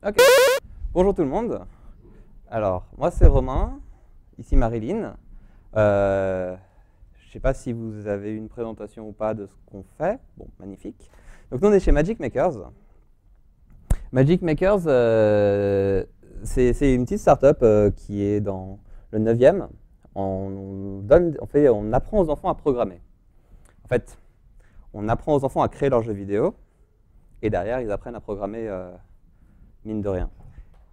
Ok. Bonjour tout le monde. Alors, moi c'est Romain, ici Marilyn. Je ne sais pas si vous avez une présentation ou pas de ce qu'on fait. Bon, magnifique. Donc nous on est chez Magic Makers. Magic Makers, c'est une petite start-up qui est dans le 9e. On apprend aux enfants à programmer. En fait, on apprend aux enfants à créer leurs jeux vidéo et derrière ils apprennent à programmer mine de rien.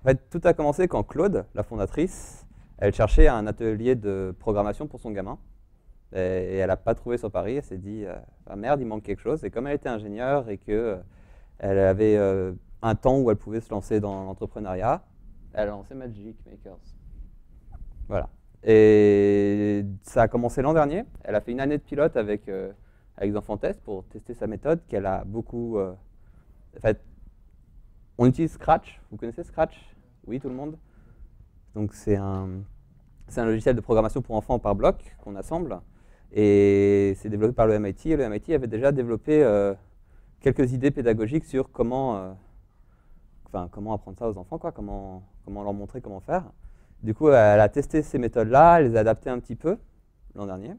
En fait, tout a commencé quand Claude, la fondatrice, elle cherchait un atelier de programmation pour son gamin. Et elle n'a pas trouvé sur Paris. Elle s'est dit ah merde, il manque quelque chose. Et comme elle était ingénieure et qu'elle avait un temps où elle pouvait se lancer dans l'entrepreneuriat, elle a lancé Magic Makers. Voilà. Et ça a commencé l'an dernier. Elle a fait une année de pilote avec des enfants tests pour tester sa méthode qu'elle a beaucoup. En fait, on utilise Scratch. Vous connaissez Scratch? Oui, tout le monde? Donc c'est un logiciel de programmation pour enfants par bloc qu'on assemble. Et c'est développé par le MIT. Et le MIT avait déjà développé quelques idées pédagogiques sur comment apprendre ça aux enfants, quoi, comment leur montrer comment faire. Du coup, elle a testé ces méthodes-là, elle les a adaptées un petit peu l'an dernier.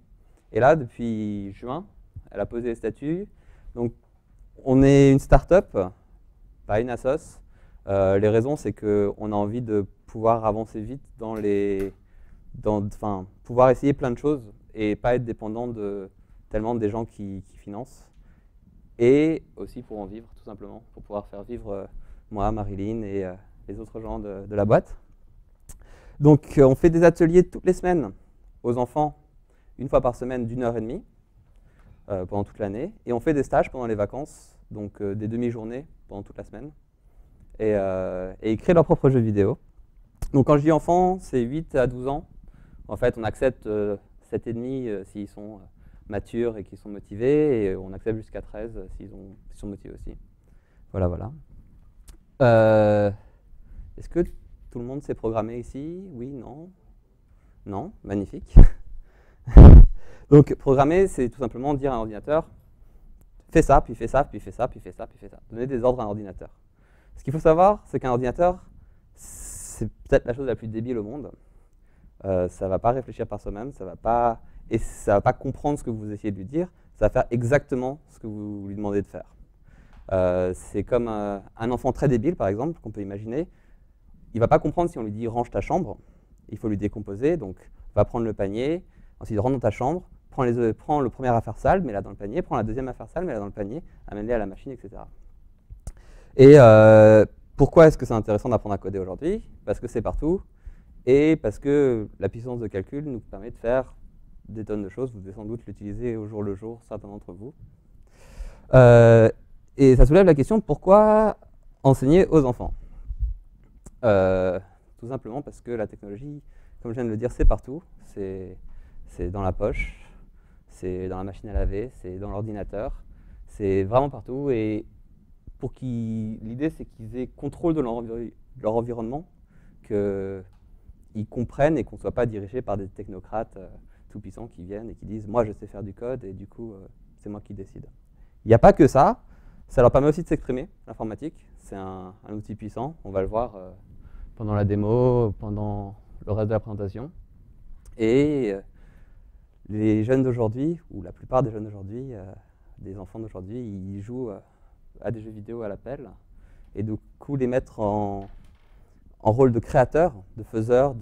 Et là, depuis juin, elle a posé les statuts. Donc, on est une start-up, pas une assoce. Les raisons, c'est qu'on a envie de pouvoir avancer vite pouvoir essayer plein de choses et pas être dépendant tellement des gens qui financent. Et aussi pour en vivre, tout simplement, pour pouvoir faire vivre moi, Marilyn et les autres gens de la boîte. Donc, on fait des ateliers toutes les semaines aux enfants, une fois par semaine d'1h30 pendant toute l'année. Et on fait des stages pendant les vacances, donc des demi-journées pendant toute la semaine. Et ils créent leurs propres jeux vidéo. Donc quand je dis enfants, c'est 8 à 12 ans. En fait, on accepte 7,5 s'ils sont matures et qu'ils sont motivés, et on accepte jusqu'à 13 s'ils sont motivés aussi. Voilà, voilà. Est-ce que tout le monde sait programmer ici? Oui, non? Non? Magnifique. Donc programmer, c'est tout simplement dire à un ordinateur, fais ça, puis fais ça, puis fais ça, puis fais ça, puis fais ça. Donner des ordres à un ordinateur. Ce qu'il faut savoir, c'est qu'un ordinateur, c'est peut-être la chose la plus débile au monde. Ça ne va pas réfléchir par soi-même, ça ne va pas comprendre ce que vous essayez de lui dire, ça va faire exactement ce que vous lui demandez de faire. C'est comme un enfant très débile, par exemple, qu'on peut imaginer. Il ne va pas comprendre si on lui dit « range ta chambre », il faut lui décomposer, donc va prendre le panier, ensuite rentre dans ta chambre, prends le premier affaire sale, mets-la dans le panier, prends la deuxième affaire sale, mets-la dans le panier, amène-les à la machine, etc. Et pourquoi est-ce que c'est intéressant d'apprendre à coder aujourd'hui? Parce que c'est partout, et parce que la puissance de calcul nous permet de faire des tonnes de choses. Vous devez sans doute l'utiliser au jour le jour, certains d'entre vous. Et ça soulève la question, pourquoi enseigner aux enfants? Tout simplement parce que la technologie, comme je viens de le dire, c'est partout. C'est dans la poche, c'est dans la machine à laver, c'est dans l'ordinateur. C'est vraiment partout. Et l'idée, c'est qu'ils aient contrôle de leur environnement, qu'ils comprennent et qu'on ne soit pas dirigé par des technocrates tout-puissants qui viennent et qui disent « moi, je sais faire du code et du coup, c'est moi qui décide ». Il n'y a pas que ça. Ça leur permet aussi de s'exprimer, l'informatique. C'est un outil puissant. On va le voir pendant la démo, pendant le reste de la présentation. Et les jeunes d'aujourd'hui, ou la plupart des jeunes d'aujourd'hui, des enfants d'aujourd'hui, ils jouent à des jeux vidéo à l'appel. Et du coup, les mettre en rôle de créateur, de faiseur,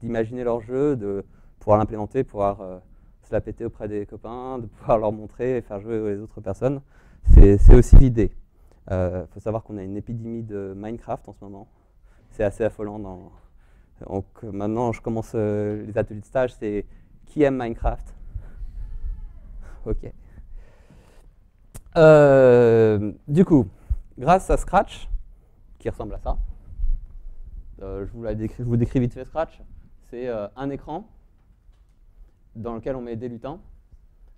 d'imaginer leur jeu, de pouvoir l'implémenter, pouvoir se la péter auprès des copains, de pouvoir leur montrer et faire jouer les autres personnes. C'est aussi l'idée. Faut savoir qu'on a une épidémie de Minecraft en ce moment. C'est assez affolant. Donc, maintenant, je commence les ateliers de stage. C'est qui aime Minecraft? Ok. Du coup, grâce à Scratch, qui ressemble à ça, je vous décris vite fait Scratch. C'est un écran dans lequel on met des lutins.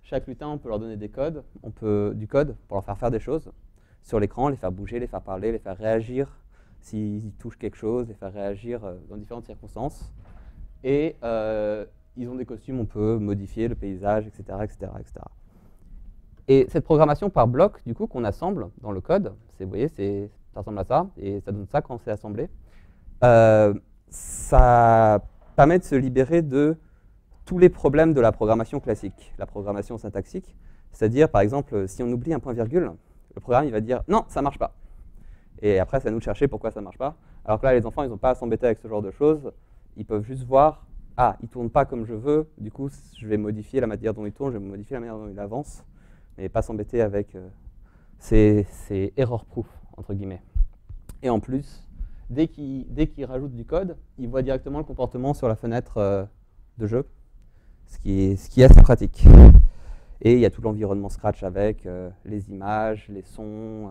Chaque lutin, on peut leur donner du code pour leur faire des choses sur l'écran, les faire bouger, les faire parler, les faire réagir s'ils touchent quelque chose, les faire réagir dans différentes circonstances. Et ils ont des costumes, on peut modifier le paysage, etc., etc., etc. Et cette programmation par bloc, du coup, qu'on assemble dans le code, vous voyez, c'est ça ressemble à ça, et ça donne ça quand c'est assemblé. Ça permet de se libérer de tous les problèmes de la programmation classique, la programmation syntaxique. C'est-à-dire, par exemple, si on oublie un point-virgule, le programme il va dire « non, ça ne marche pas ». Et après, c'est à nous de chercher pourquoi ça ne marche pas. Alors que là, les enfants, ils n'ont pas à s'embêter avec ce genre de choses. Ils peuvent juste voir « ah, il ne tourne pas comme je veux, du coup, je vais modifier la manière dont il tourne, je vais modifier la manière dont il avance ». Mais pas s'embêter avec c'est error-proof, entre guillemets. Et en plus, dès qu'il rajoute du code, il voit directement le comportement sur la fenêtre de jeu, ce qui est assez pratique. Et il y a tout l'environnement Scratch avec les images, les sons,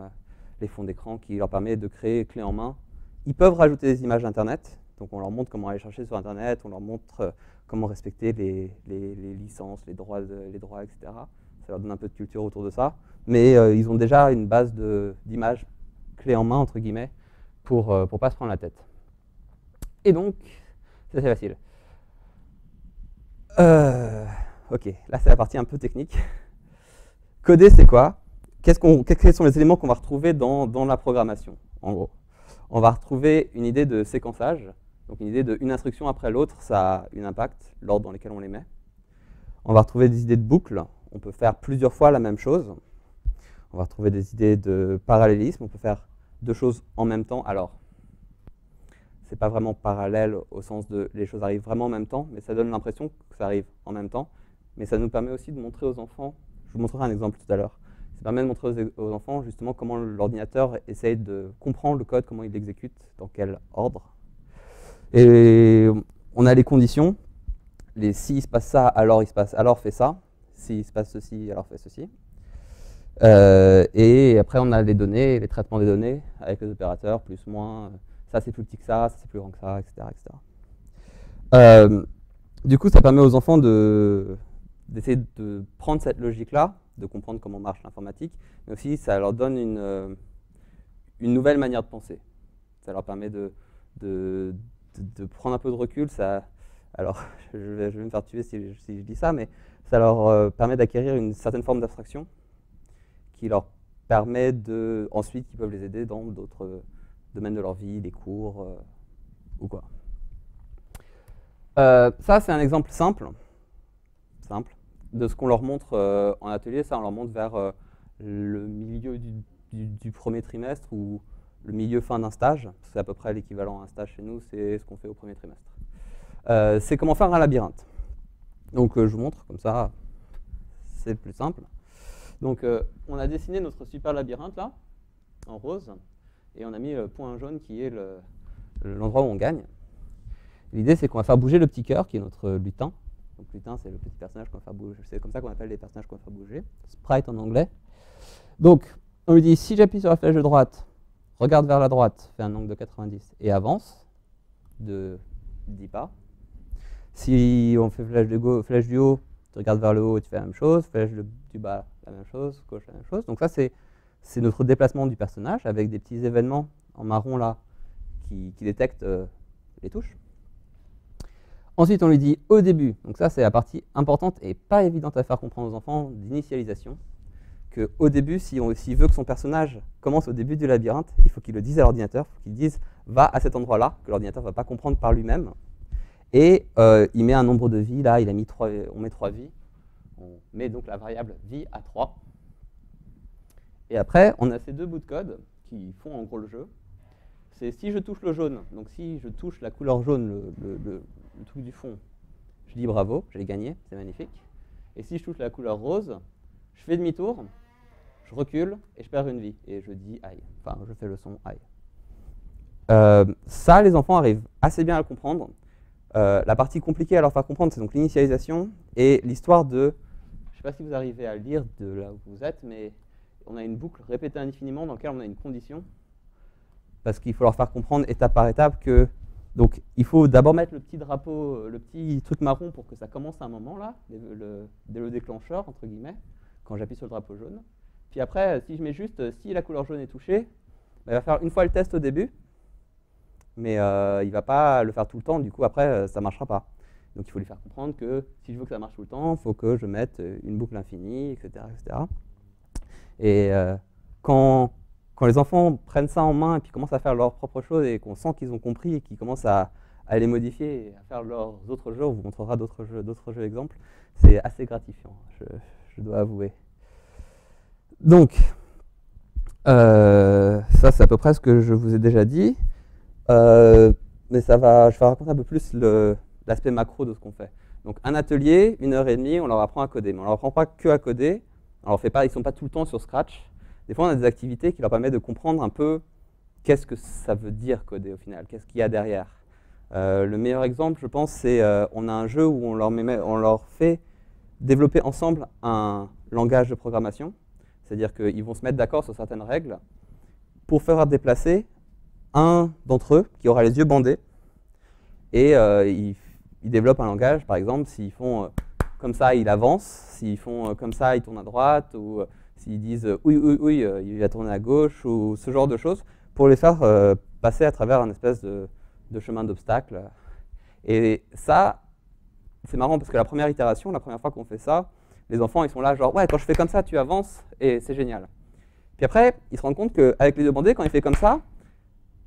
les fonds d'écran qui leur permet de créer clé en main. Ils peuvent rajouter des images Internet, donc on leur montre comment aller chercher sur Internet, on leur montre comment respecter les licences, les droits, etc. Ça leur donne un peu de culture autour de ça. Mais ils ont déjà une base d'images clé en main, entre guillemets, pour ne pas se prendre la tête. Et donc, c'est assez facile. Ok, là c'est la partie un peu technique. Coder, c'est quoi? Quels sont les éléments qu'on va retrouver dans la programmation, en gros? On va retrouver une idée de séquençage, donc une idée d'une instruction après l'autre, ça a un impact, l'ordre dans lequel on les met. On va retrouver des idées de boucle, on peut faire plusieurs fois la même chose. On va retrouver des idées de parallélisme, on peut faire deux choses en même temps. Alors, c'est pas vraiment parallèle au sens de les choses arrivent vraiment en même temps, mais ça donne l'impression que ça arrive en même temps. Mais ça nous permet aussi de montrer aux enfants, je vous montrerai un exemple tout à l'heure, ça permet de montrer aux enfants justement comment l'ordinateur essaye de comprendre le code, comment il l'exécute, dans quel ordre. Et on a les conditions, les si il se passe ça, alors fais ça, si il se passe ceci, alors fais ceci. Et après on a les données, les traitements des données, avec les opérateurs, plus, moins, ça c'est plus petit que ça c'est plus grand que ça, etc. Du coup, ça permet aux enfants d'essayer de prendre cette logique-là, de comprendre comment marche l'informatique, mais aussi ça leur donne une nouvelle manière de penser. Ça leur permet de prendre un peu de recul. Alors, je vais me faire tuer si je dis ça, mais ça leur permet d'acquérir une certaine forme d'abstraction qui leur permet ensuite, ils peuvent les aider dans d'autres domaines de leur vie, des cours ou quoi. Ça, c'est un exemple simple de ce qu'on leur montre en atelier. Ça, on leur montre vers le milieu du premier trimestre ou le milieu-fin d'un stage. C'est à peu près l'équivalent à un stage chez nous, c'est ce qu'on fait au premier trimestre. C'est comment faire un labyrinthe. Donc, je vous montre, comme ça, c'est plus simple. Donc, on a dessiné notre super labyrinthe, là, en rose, et on a mis le point jaune qui est l'endroit où on gagne. L'idée, c'est qu'on va faire bouger le petit cœur, qui est notre lutin. Donc, lutin, c'est le petit personnage qu'on va faire bouger. C'est comme ça qu'on appelle les personnages qu'on va faire bouger. Sprite en anglais. Donc, on lui dit, si j'appuie sur la flèche de droite, regarde vers la droite, fais un angle de 90 et avance de 10 pas. Si on fait flèche du haut, tu regardes vers le haut et tu fais la même chose. Flèche du bas, la même chose. Gauche, la même chose. Donc ça, c'est notre déplacement du personnage avec des petits événements en marron là qui détectent les touches. Ensuite, on lui dit au début, donc ça c'est la partie importante et pas évidente à faire comprendre aux enfants d'initialisation, qu'au début, s'il veut que son personnage commence au début du labyrinthe, il faut qu'il le dise à l'ordinateur, il faut qu'il dise va à cet endroit-là, que l'ordinateur ne va pas comprendre par lui-même. Et il met un nombre de vies, là on met 3 vies, on met donc la variable vie à 3. Et après, on a ces deux bouts de code qui font en gros le jeu. C'est si je touche le jaune, donc si je touche la couleur jaune, le truc du fond, je dis bravo, j'ai gagné, c'est magnifique. Et si je touche la couleur rose, je fais demi-tour, je recule et je perds une vie. Et je dis aïe, enfin je fais le son aïe. Ça, les enfants arrivent assez bien à le comprendre. La partie compliquée à leur faire comprendre, c'est donc l'initialisation et l'histoire de, je ne sais pas si vous arrivez à lire de là où vous êtes, mais on a une boucle répétée indéfiniment dans laquelle on a une condition, parce qu'il faut leur faire comprendre étape par étape que donc il faut d'abord mettre le petit drapeau, le petit truc marron pour que ça commence à un moment là, dès le déclencheur entre guillemets, quand j'appuie sur le drapeau jaune. Puis après, si je mets juste si la couleur jaune est touchée, il va faire une fois le test au début, mais il ne va pas le faire tout le temps, du coup après ça ne marchera pas. Donc il faut lui faire comprendre que si je veux que ça marche tout le temps, il faut que je mette une boucle infinie, etc. etc. Et quand quand les enfants prennent ça en main et puis commencent à faire leurs propres choses et qu'on sent qu'ils ont compris et qu'ils commencent à les modifier et à faire leurs autres jeux, on vous montrera d'autres jeux exemples, c'est assez gratifiant, je dois avouer. Donc, ça c'est à peu près ce que je vous ai déjà dit, mais je vais raconter un peu plus l'aspect macro de ce qu'on fait. Donc un atelier, 1h30, on leur apprend à coder, mais on ne leur apprend pas que à coder, ils ne sont pas tout le temps sur Scratch. Des fois on a des activités qui leur permettent de comprendre un peu qu'est-ce que ça veut dire coder au final, qu'est-ce qu'il y a derrière. Le meilleur exemple, je pense, c'est on a un jeu où on leur fait développer ensemble un langage de programmation. C'est-à-dire qu'ils vont se mettre d'accord sur certaines règles pour faire déplacer un d'entre eux qui aura les yeux bandés. Et ils développent un langage, par exemple, s'ils font comme ça, il avance. S'ils font comme ça, il tourne à droite. Ou s'ils disent oui, oui, oui, il va tourner à gauche. Ou ce genre de choses pour les faire passer à travers un espèce de chemin d'obstacle. Et ça, c'est marrant parce que la première itération, la première fois qu'on fait ça, les enfants, ils sont là genre, ouais, quand je fais comme ça, tu avances, et c'est génial. Puis après, ils se rendent compte qu'avec les yeux bandés, quand il fait comme ça,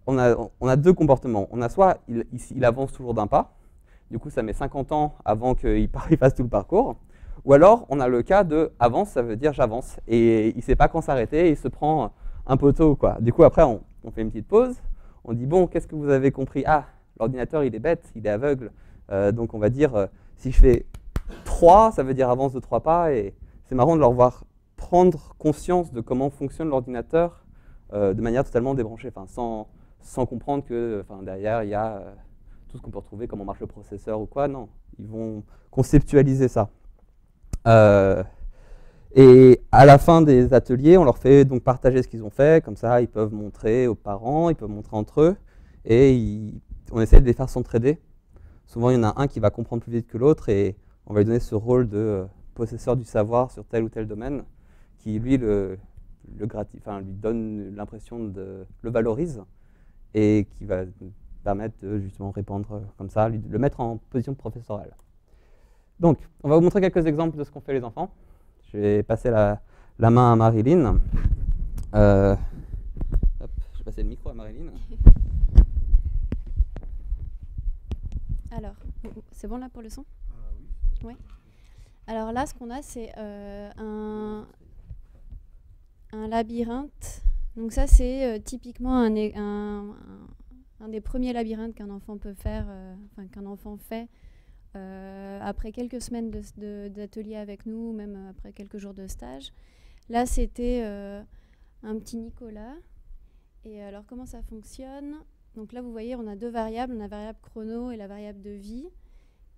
on a deux comportements. On a soit, il avance toujours d'un pas, du coup, ça met 50 ans avant qu'il fasse tout le parcours, ou alors, on a le cas de avance, ça veut dire j'avance, et il ne sait pas quand s'arrêter, il se prend un poteau, quoi. Du coup, après, on fait une petite pause, on dit, bon, qu'est-ce que vous avez compris? Ah, l'ordinateur, il est bête, il est aveugle, donc on va dire, si je fais 3, ça veut dire avance de 3 pas, et c'est marrant de leur voir prendre conscience de comment fonctionne l'ordinateur de manière totalement débranchée, sans comprendre que derrière, il y a tout ce qu'on peut retrouver, comment marche le processeur ou quoi. Non, ils vont conceptualiser ça. Et à la fin des ateliers, on leur fait donc partager ce qu'ils ont fait, comme ça ils peuvent montrer aux parents, ils peuvent montrer entre eux, et on essaie de les faire s'entraider. Souvent, il y en a un qui va comprendre plus vite que l'autre, et on va lui donner ce rôle de possesseur du savoir sur tel ou tel domaine, qui lui lui donne l'impression de le valorise, et qui va permettre de justement répondre comme ça, le mettre en position professorale. Donc, on va vous montrer quelques exemples de ce qu'ont fait les enfants. Je vais passer la main à Marilyn. Hop, je vais passer le micro à Marilyn. Alors, c'est bon là pour le son? Oui. Alors là, ce qu'on a, c'est un labyrinthe. Donc ça, c'est typiquement un des premiers labyrinthes qu'un enfant peut faire, qu'un enfant fait après quelques semaines d'atelier avec nous, même après quelques jours de stage. Là, c'était un petit Nicolas. Et alors, comment ça fonctionne? Donc là, vous voyez, on a deux variables. On a la variable chrono et la variable de vie.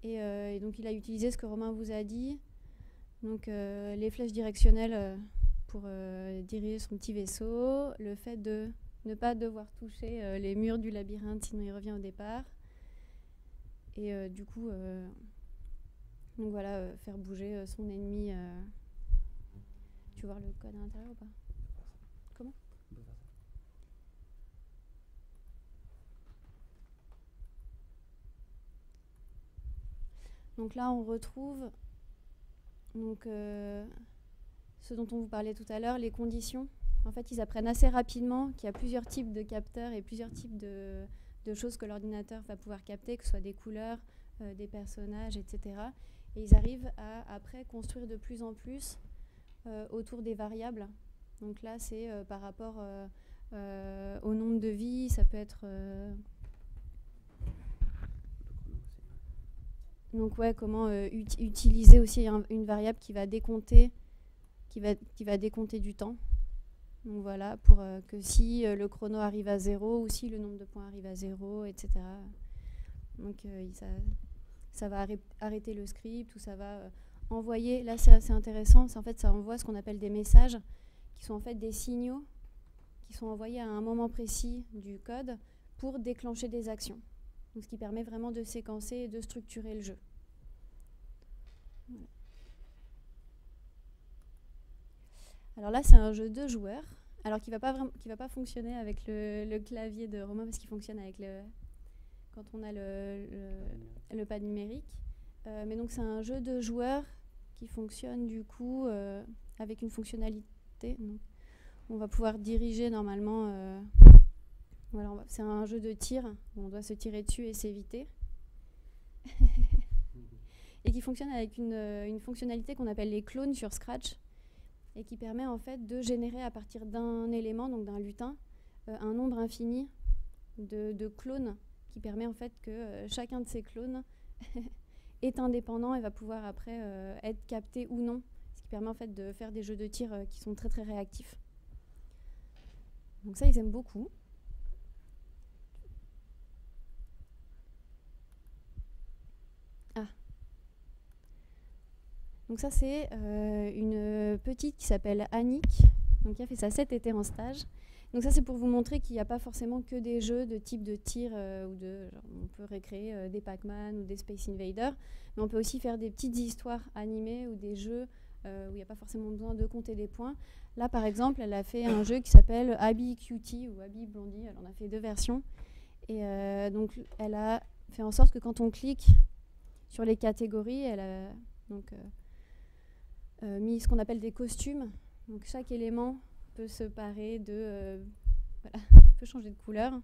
Et donc, il a utilisé ce que Romain vous a dit. Donc, les flèches directionnelles pour diriger son petit vaisseau. Le fait de ne pas devoir toucher les murs du labyrinthe, sinon il revient au départ. Et du coup, donc voilà, faire bouger son ennemi. Tu veux voir le code à l'intérieur ou pas? Comment? Donc là, on retrouve donc, ce dont on vous parlait tout à l'heure, les conditions. En fait, ils apprennent assez rapidement qu'il y a plusieurs types de capteurs et plusieurs types de choses que l'ordinateur va pouvoir capter, que ce soit des couleurs, des personnages, etc. Et ils arrivent à, après, construire de plus en plus autour des variables. Donc là, c'est par rapport au nombre de vies, ça peut être... Donc ouais, comment utiliser aussi une variable qui va décompter, qui va décompter du temps. Donc voilà, pour que si le chrono arrive à 0 ou si le nombre de points arrive à 0, etc. Donc ça va arrêter le script ou ça va envoyer, là c'est assez intéressant, en fait ça envoie ce qu'on appelle des messages qui sont en fait des signaux qui sont envoyés à un moment précis du code pour déclencher des actions. Donc, ce qui permet vraiment de séquencer et de structurer le jeu. Voilà. Alors là, c'est un jeu de joueurs, alors qui va pas fonctionner avec le clavier de Romain parce qu'il fonctionne avec quand on a le pad numérique. Mais donc c'est un jeu de joueurs qui fonctionne du coup avec une fonctionnalité. Donc, on va pouvoir diriger normalement. Voilà, c'est un jeu de tir où on doit se tirer dessus et s'éviter. Et qui fonctionne avec une fonctionnalité qu'on appelle les clones sur Scratch et qui permet en fait de générer à partir d'un élément, donc d'un lutin, un nombre infini de clones qui permet en fait que chacun de ces clones est indépendant et va pouvoir après être capté ou non, ce qui permet en fait de faire des jeux de tir qui sont très très réactifs. Donc ça, ils aiment beaucoup. Donc ça, c'est une petite qui s'appelle Annick, donc qui a fait ça cet été en stage. Donc ça, c'est pour vous montrer qu'il n'y a pas forcément que des jeux de type de tir, ou genre, on peut recréer des Pac-Man ou des Space Invaders, mais on peut aussi faire des petites histoires animées ou des jeux où il n'y a pas forcément besoin de compter des points. Là, par exemple, elle a fait un jeu qui s'appelle Abby Cutie ou Abby Blondie. Elle en a fait 2 versions. Et donc, elle a fait en sorte que quand on clique sur les catégories, elle a donc mis ce qu'on appelle des costumes. Donc, chaque élément peut se parer de... voilà, peut changer de couleur.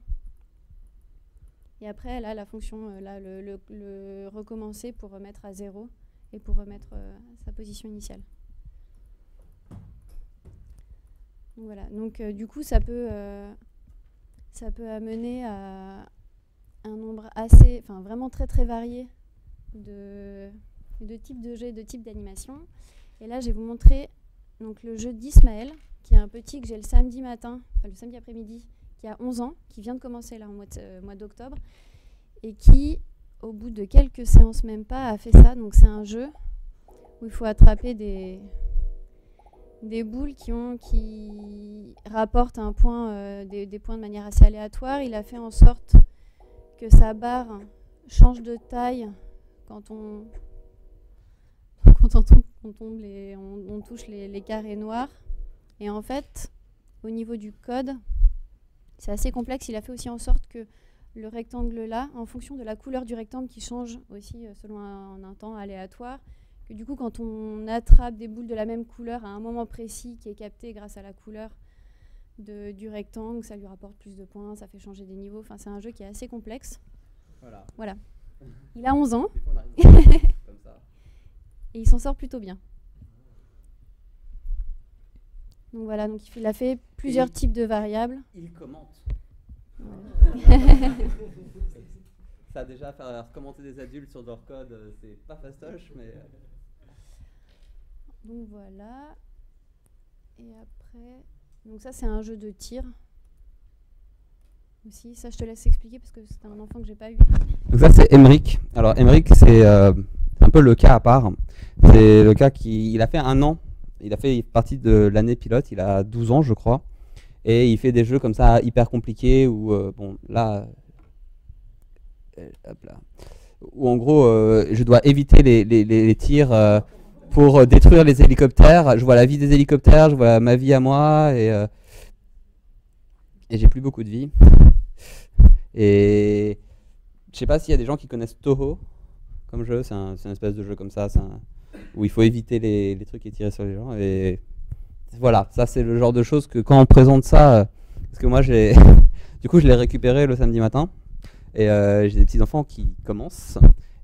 Et après, elle a la fonction, le recommencer pour remettre à 0 et pour remettre sa position initiale. Donc, voilà. Donc, du coup, ça peut amener à un nombre assez, enfin vraiment très très varié de types de jeux et de types d'animation. Et là, je vais vous montrer donc, le jeu d'Ismaël, qui est un petit que j'ai le samedi matin, enfin, le samedi après-midi, qui a 11 ans, qui vient de commencer là, au mois d'octobre, et qui, au bout de quelques séances même pas, a fait ça. Donc c'est un jeu où il faut attraper des boules qui rapportent un point, des points de manière assez aléatoire. Il a fait en sorte que sa barre change de taille quand on touche les carrés noirs. Et en fait, au niveau du code, c'est assez complexe. Il a fait aussi en sorte que le rectangle là, en fonction de la couleur du rectangle qui change aussi selon un temps aléatoire, que du coup quand on attrape des boules de la même couleur à un moment précis qui est capté grâce à la couleur du rectangle, ça lui rapporte plus de points, ça fait changer des niveaux. Enfin, c'est un jeu qui est assez complexe. Voilà. Il a 11 ans. Comme ça. Et il s'en sort plutôt bien. Donc voilà, donc il a fait plusieurs types de variables. Il commente. Ouais. Ça a déjà faire commenter des adultes sur leur code, c'est pas fastoche, mais... Donc voilà. Et après... Donc ça, c'est un jeu de tir. Aussi, ça, je te laisse expliquer parce que c'est un enfant que j'ai pas eu. Donc ça, c'est Emeric. Alors Emeric, c'est un peu le cas à part. C'est le cas il a fait 1 an. Il a fait partie de l'année pilote. Il a 12 ans, je crois. Et il fait des jeux comme ça hyper compliqués où, bon, là, hop là, où en gros, je dois éviter les tirs pour détruire les hélicoptères. Je vois la vie des hélicoptères, je vois ma vie à moi et j'ai plus beaucoup de vie. Et je sais pas s'il y a des gens qui connaissent Toho comme jeu. C'est une espèce de jeu comme ça, où il faut éviter les trucs et tirer sur les gens. Et voilà, ça c'est le genre de choses que quand on présente ça, parce que moi du coup je l'ai récupéré le samedi matin et j'ai des petits enfants qui commencent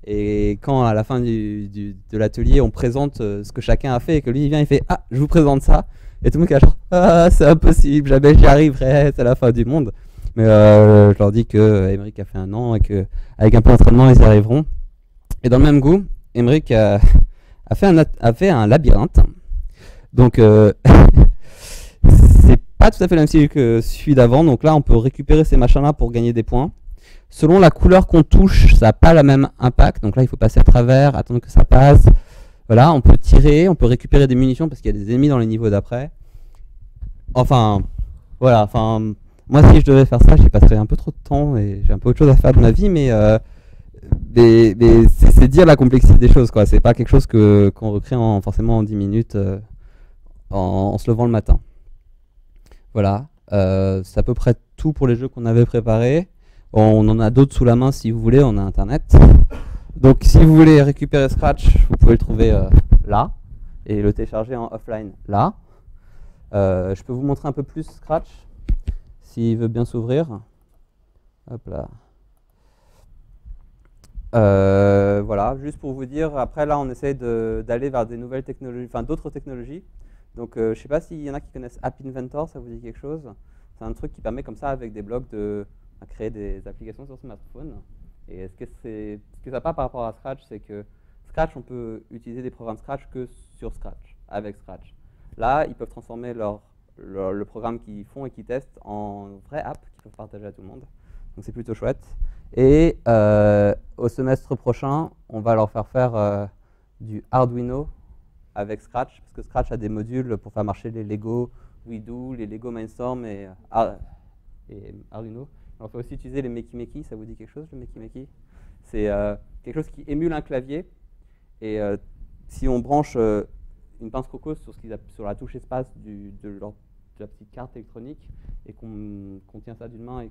et quand à la fin de l'atelier on présente ce que chacun a fait et que lui il vient il fait ah je vous présente ça et tout le monde qui a genre ah c'est impossible jamais j'y arriverai c'est la fin du monde mais je leur dis que Emeric a fait 1 an et que avec un peu d'entraînement ils y arriveront. Et dans le même goût Emeric a fait un labyrinthe. Donc, c'est pas tout à fait le même style que celui d'avant. Donc là, on peut récupérer ces machins-là pour gagner des points. Selon la couleur qu'on touche, ça n'a pas le même impact. Donc là, il faut passer à travers, attendre que ça passe. Voilà, on peut tirer, on peut récupérer des munitions parce qu'il y a des ennemis dans les niveaux d'après. Enfin, voilà. Enfin, moi, si je devais faire ça, j'y passerais un peu trop de temps et j'ai un peu autre chose à faire de ma vie, mais c'est dire la complexité des choses, quoi. C'est pas quelque chose qu'on recrée forcément en 10 minutes en se levant le matin. Voilà, c'est à peu près tout pour les jeux qu'on avait préparés. On en a d'autres sous la main si vous voulez, on a internet. Donc si vous voulez récupérer Scratch, vous pouvez le trouver là et le télécharger en offline là. Je peux vous montrer un peu plus Scratch, s'il veut bien s'ouvrir. Hop là. Voilà, juste pour vous dire, après là on essaie d'aller vers des nouvelles technologies, enfin d'autres technologies. Donc je ne sais pas s'il y en a qui connaissent App Inventor, ça vous dit quelque chose? C'est un truc qui permet comme ça avec des blocs de créer des applications sur smartphone. Et ce que ça n'a pas par rapport à Scratch, c'est que Scratch, on peut utiliser des programmes Scratch que sur Scratch, avec Scratch. Là, ils peuvent transformer le programme qu'ils font et qu'ils testent en vraie app qu'ils peuvent partager à tout le monde. Donc c'est plutôt chouette. Et au semestre prochain, on va leur faire du Arduino avec Scratch, parce que Scratch a des modules pour faire marcher les Lego WeDo, les Lego Mindstorm et Arduino. On peut aussi utiliser les Makey Makey, ça vous dit quelque chose, le Makey Makey? C'est quelque chose qui émule un clavier, et si on branche une pince crocos sur la touche espace de la petite carte électronique, et qu'on tient ça d'une main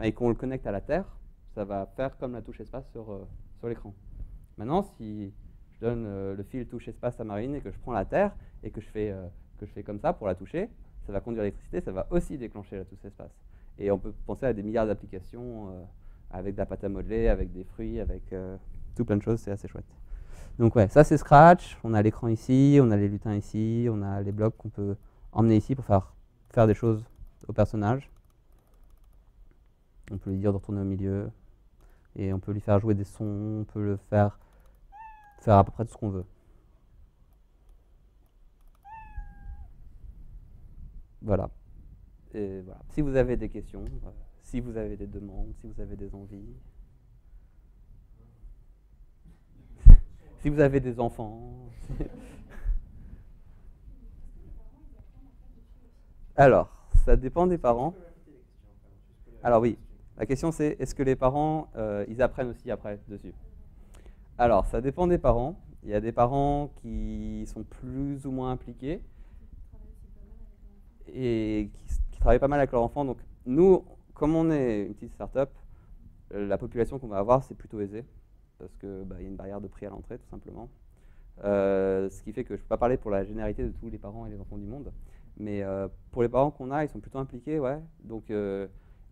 et qu'on le connecte à la terre, ça va faire comme la touche espace sur l'écran. Maintenant, si je donne le fil touche espace à Marine et que je prends la terre et que je fais comme ça pour la toucher, ça va conduire l'électricité, ça va aussi déclencher la touche espace. Et on peut penser à des milliards d'applications avec de la pâte à modeler, avec des fruits, avec tout plein de choses, c'est assez chouette. Donc ouais, ça c'est Scratch, on a l'écran ici, on a les lutins ici, on a les blocs qu'on peut emmener ici pour faire des choses au personnage. On peut lui dire de retourner au milieu, et on peut lui faire jouer des sons, on peut le faire à peu près tout ce qu'on veut. Voilà. Et voilà. Si vous avez des questions, si vous avez des demandes, si vous avez des envies, si vous avez des enfants. Alors, ça dépend des parents. Alors oui, la question c'est, est-ce que les parents, ils apprennent aussi après dessus? Alors, ça dépend des parents. Il y a des parents qui sont plus ou moins impliqués et qui travaillent pas mal avec leur enfant. Donc, nous, comme on est une petite start-up, la population qu'on va avoir, c'est plutôt aisé, parce qu'il y a une barrière de prix à l'entrée, tout simplement. Ce qui fait que je ne peux pas parler pour la généralité de tous les parents et les enfants du monde. Mais pour les parents qu'on a, ils sont plutôt impliqués, ouais. Donc,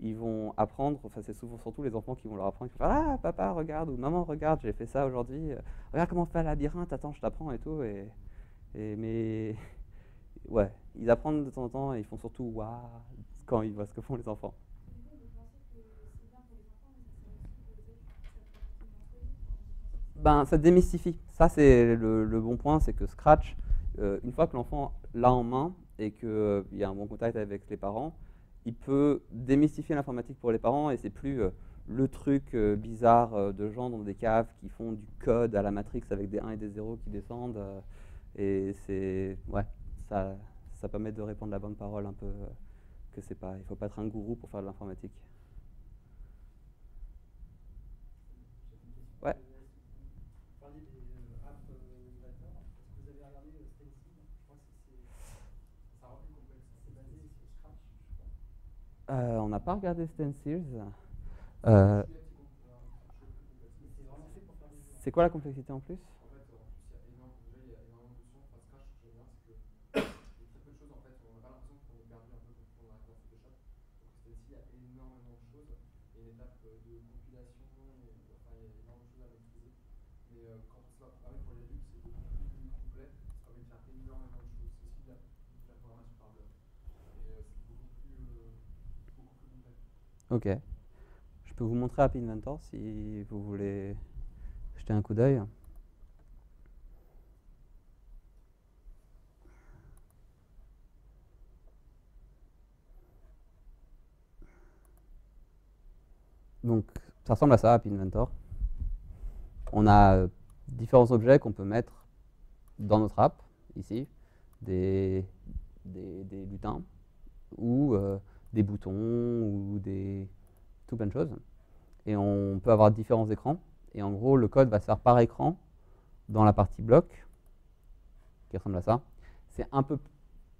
ils vont apprendre, enfin c'est surtout les enfants qui vont leur apprendre, ils vont faire « Ah, papa, regarde » ou « Maman, regarde, j'ai fait ça aujourd'hui, regarde comment on fait un labyrinthe, attends, je t'apprends et tout. » Mais ouais, ils apprennent de temps en temps et ils font surtout « Waouh » quand ils voient ce que font les enfants. Ben, ça démystifie. Ça, c'est le bon point, c'est que Scratch, une fois que l'enfant l'a en main et qu'il y a un bon contact avec les parents, il peut démystifier l'informatique pour les parents, et c'est plus le truc bizarre de gens dans des caves qui font du code à la Matrix avec des 1 et des 0 qui descendent. Et c'est, ouais, ça permet de répandre la bonne parole un peu, que c'est pas, il ne faut pas être un gourou pour faire de l'informatique. Ouais. On n'a pas regardé Stencils. C'est quoi la complexité en plus? Ok. Je peux vous montrer App Inventor si vous voulez jeter un coup d'œil. Donc, ça ressemble à ça, App Inventor. On a différents objets qu'on peut mettre dans notre app, ici, des lutins, ou des boutons, ou tout plein de choses. Et on peut avoir différents écrans. Et en gros, le code va se faire par écran dans la partie bloc, qui ressemble à ça. C'est un peu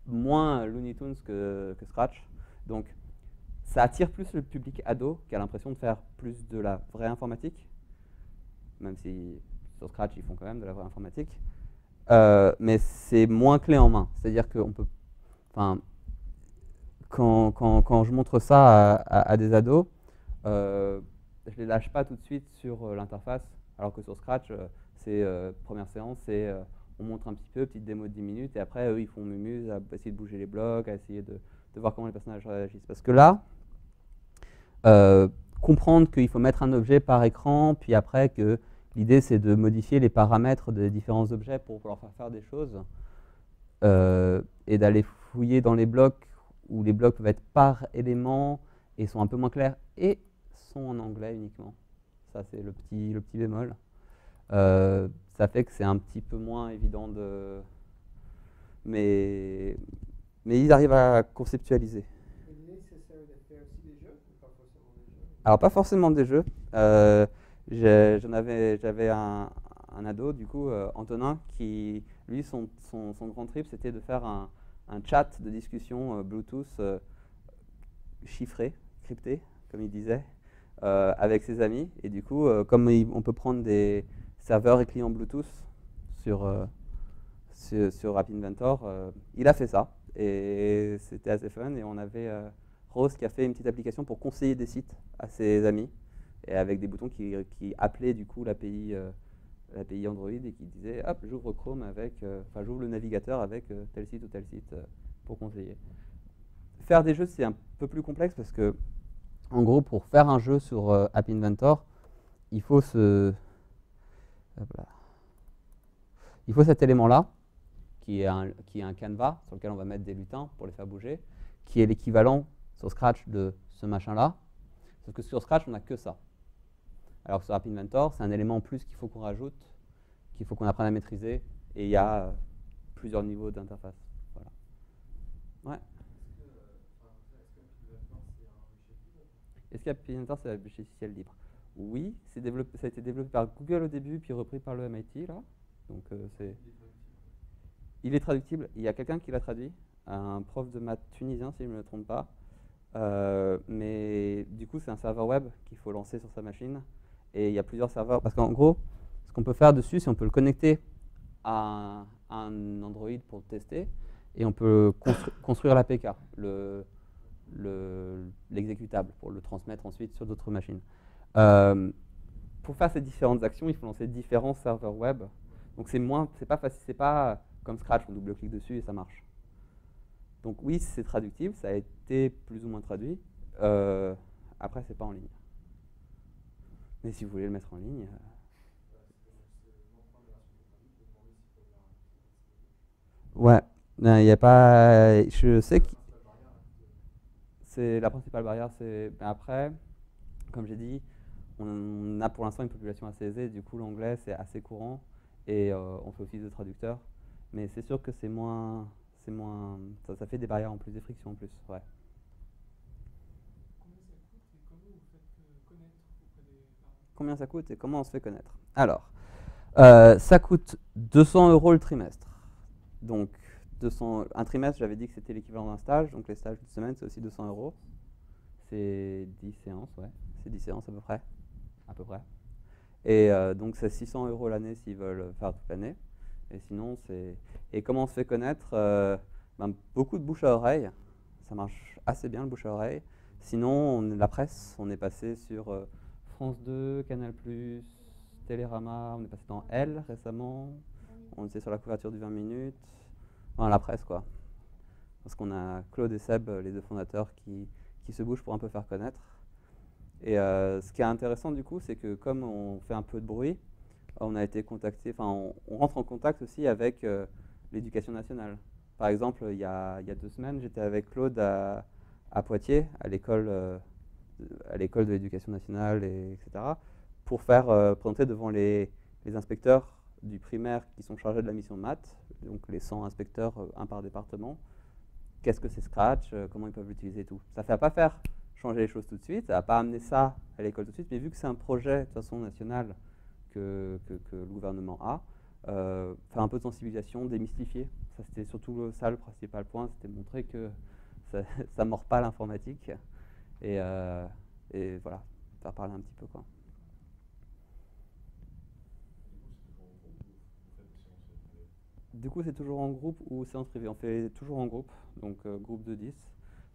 moins Looney Tunes que Scratch. Donc, ça attire plus le public ado qui a l'impression de faire plus de la vraie informatique, même si sur Scratch, ils font quand même de la vraie informatique. Mais c'est moins clé en main. C'est-à-dire qu'on peut enfin, quand je montre ça à des ados, je ne les lâche pas tout de suite sur l'interface, alors que sur Scratch, première séance, on montre un petit peu, petite démo de 10 minutes, et après, eux, ils font mumuse à essayer de bouger les blocs, à essayer de voir comment les personnages réagissent. Parce que là, comprendre qu'il faut mettre un objet par écran, puis après que l'idée, c'est de modifier les paramètres des différents objets pour pouvoir faire des choses, et d'aller fouiller dans les blocs où les blocs peuvent être par élément et sont un peu moins clairs et sont en anglais uniquement. Ça, c'est le petit bémol. Ça fait que c'est un petit peu moins évident de... Mais ils arrivent à conceptualiser. Alors, pas forcément des jeux. J'avais un ado, du coup, Antonin, qui, lui, son grand trip, c'était de faire un chat de discussion Bluetooth chiffré, crypté, comme il disait, avec ses amis. Et du coup, comme on peut prendre des serveurs et clients Bluetooth sur App Inventor, il a fait ça. Et c'était assez fun. Et on avait Rose qui a fait une petite application pour conseiller des sites à ses amis, et avec des boutons qui appelaient du coup l'API Android et qui disaient hop, j'ouvre Chrome avec, j'ouvre le navigateur avec tel site ou tel site pour conseiller. Faire des jeux, c'est un peu plus complexe parce que, en gros, pour faire un jeu sur App Inventor, il faut il faut cet élément-là, qui est un canevas sur lequel on va mettre des lutins pour les faire bouger, qui est l'équivalent sur Scratch de ce machin-là. Sauf que sur Scratch, on n'a que ça. Alors que sur App Inventor, c'est un élément en plus qu'il faut qu'on rajoute, qu'il faut qu'on apprenne à maîtriser, et il y a plusieurs niveaux d'interface. Voilà. Ouais. Est-ce qu'App Inventor, c'est un logiciel libre? Oui, ça a été développé par Google au début, puis repris par le MIT, là. Donc, il est traductible. Il y a quelqu'un qui l'a traduit, un prof de maths tunisien, si je ne me trompe pas. Mais du coup, c'est un serveur web qu'il faut lancer sur sa machine. Et il y a plusieurs serveurs. Parce qu'en gros, ce qu'on peut faire dessus, c'est on peut le connecter à un Android pour le tester. Et on peut construire l'APK, l'exécutable, pour le transmettre ensuite sur d'autres machines. Pour faire ces différentes actions, il faut lancer différents serveurs web. Donc c'est pas facile, c'est pas comme Scratch, on double-clique dessus et ça marche. Donc oui, c'est traductible, ça a été plus ou moins traduit. Après, c'est pas en ligne. Mais si vous voulez le mettre en ligne... Ouais, il n'y a pas... Je sais que c'est la principale barrière, c'est... Après, comme j'ai dit, on a pour l'instant une population assez aisée, du coup l'anglais c'est assez courant, et on fait office de traducteur. Mais c'est sûr que c'est moins... Ça fait des barrières en plus, des frictions en plus, ouais. Combien ça coûte et comment on se fait connaître? Alors, ça coûte 200 € le trimestre. Donc, un trimestre, j'avais dit que c'était l'équivalent d'un stage. Donc, les stages de semaine, c'est aussi 200 €. C'est 10 séances, ouais. C'est 10 séances à peu près. À peu près. Et donc, c'est 600 € l'année s'ils veulent faire toute l'année. Et sinon, c'est... Et comment on se fait connaître? Beaucoup de bouche à oreille. Ça marche assez bien, le bouche à oreille. Sinon, la presse, on est passé sur France 2, Canal+, Télérama, on est passé dans Elle récemment. On était sur la couverture du 20 minutes. Enfin, la presse, quoi. Parce qu'on a Claude et Seb, les deux fondateurs, qui se bougent pour un peu faire connaître. Et ce qui est intéressant, du coup, c'est que comme on fait un peu de bruit, on a été contacté, on rentre en contact aussi avec l'éducation nationale. Par exemple, il y a 2 semaines, j'étais avec Claude à Poitiers, à l'école de l'éducation nationale, etc., pour faire présenter devant les inspecteurs du primaire qui sont chargés de la mission maths, donc les 100 inspecteurs, un par département, qu'est-ce que c'est Scratch, comment ils peuvent l'utiliser et tout. Ça ne va pas faire changer les choses tout de suite, ça ne va pas amener ça à l'école tout de suite, mais vu que c'est un projet de toute façon national que le gouvernement a, faire un peu de sensibilisation, démystifier. Ça, c'était surtout ça le principal point, c'était montrer que ça ne mord pas l'informatique. Et voilà, faire parler un petit peu, quoi. Du coup, c'est toujours en groupe ou séance privée? On fait toujours en groupe, donc groupe de 10,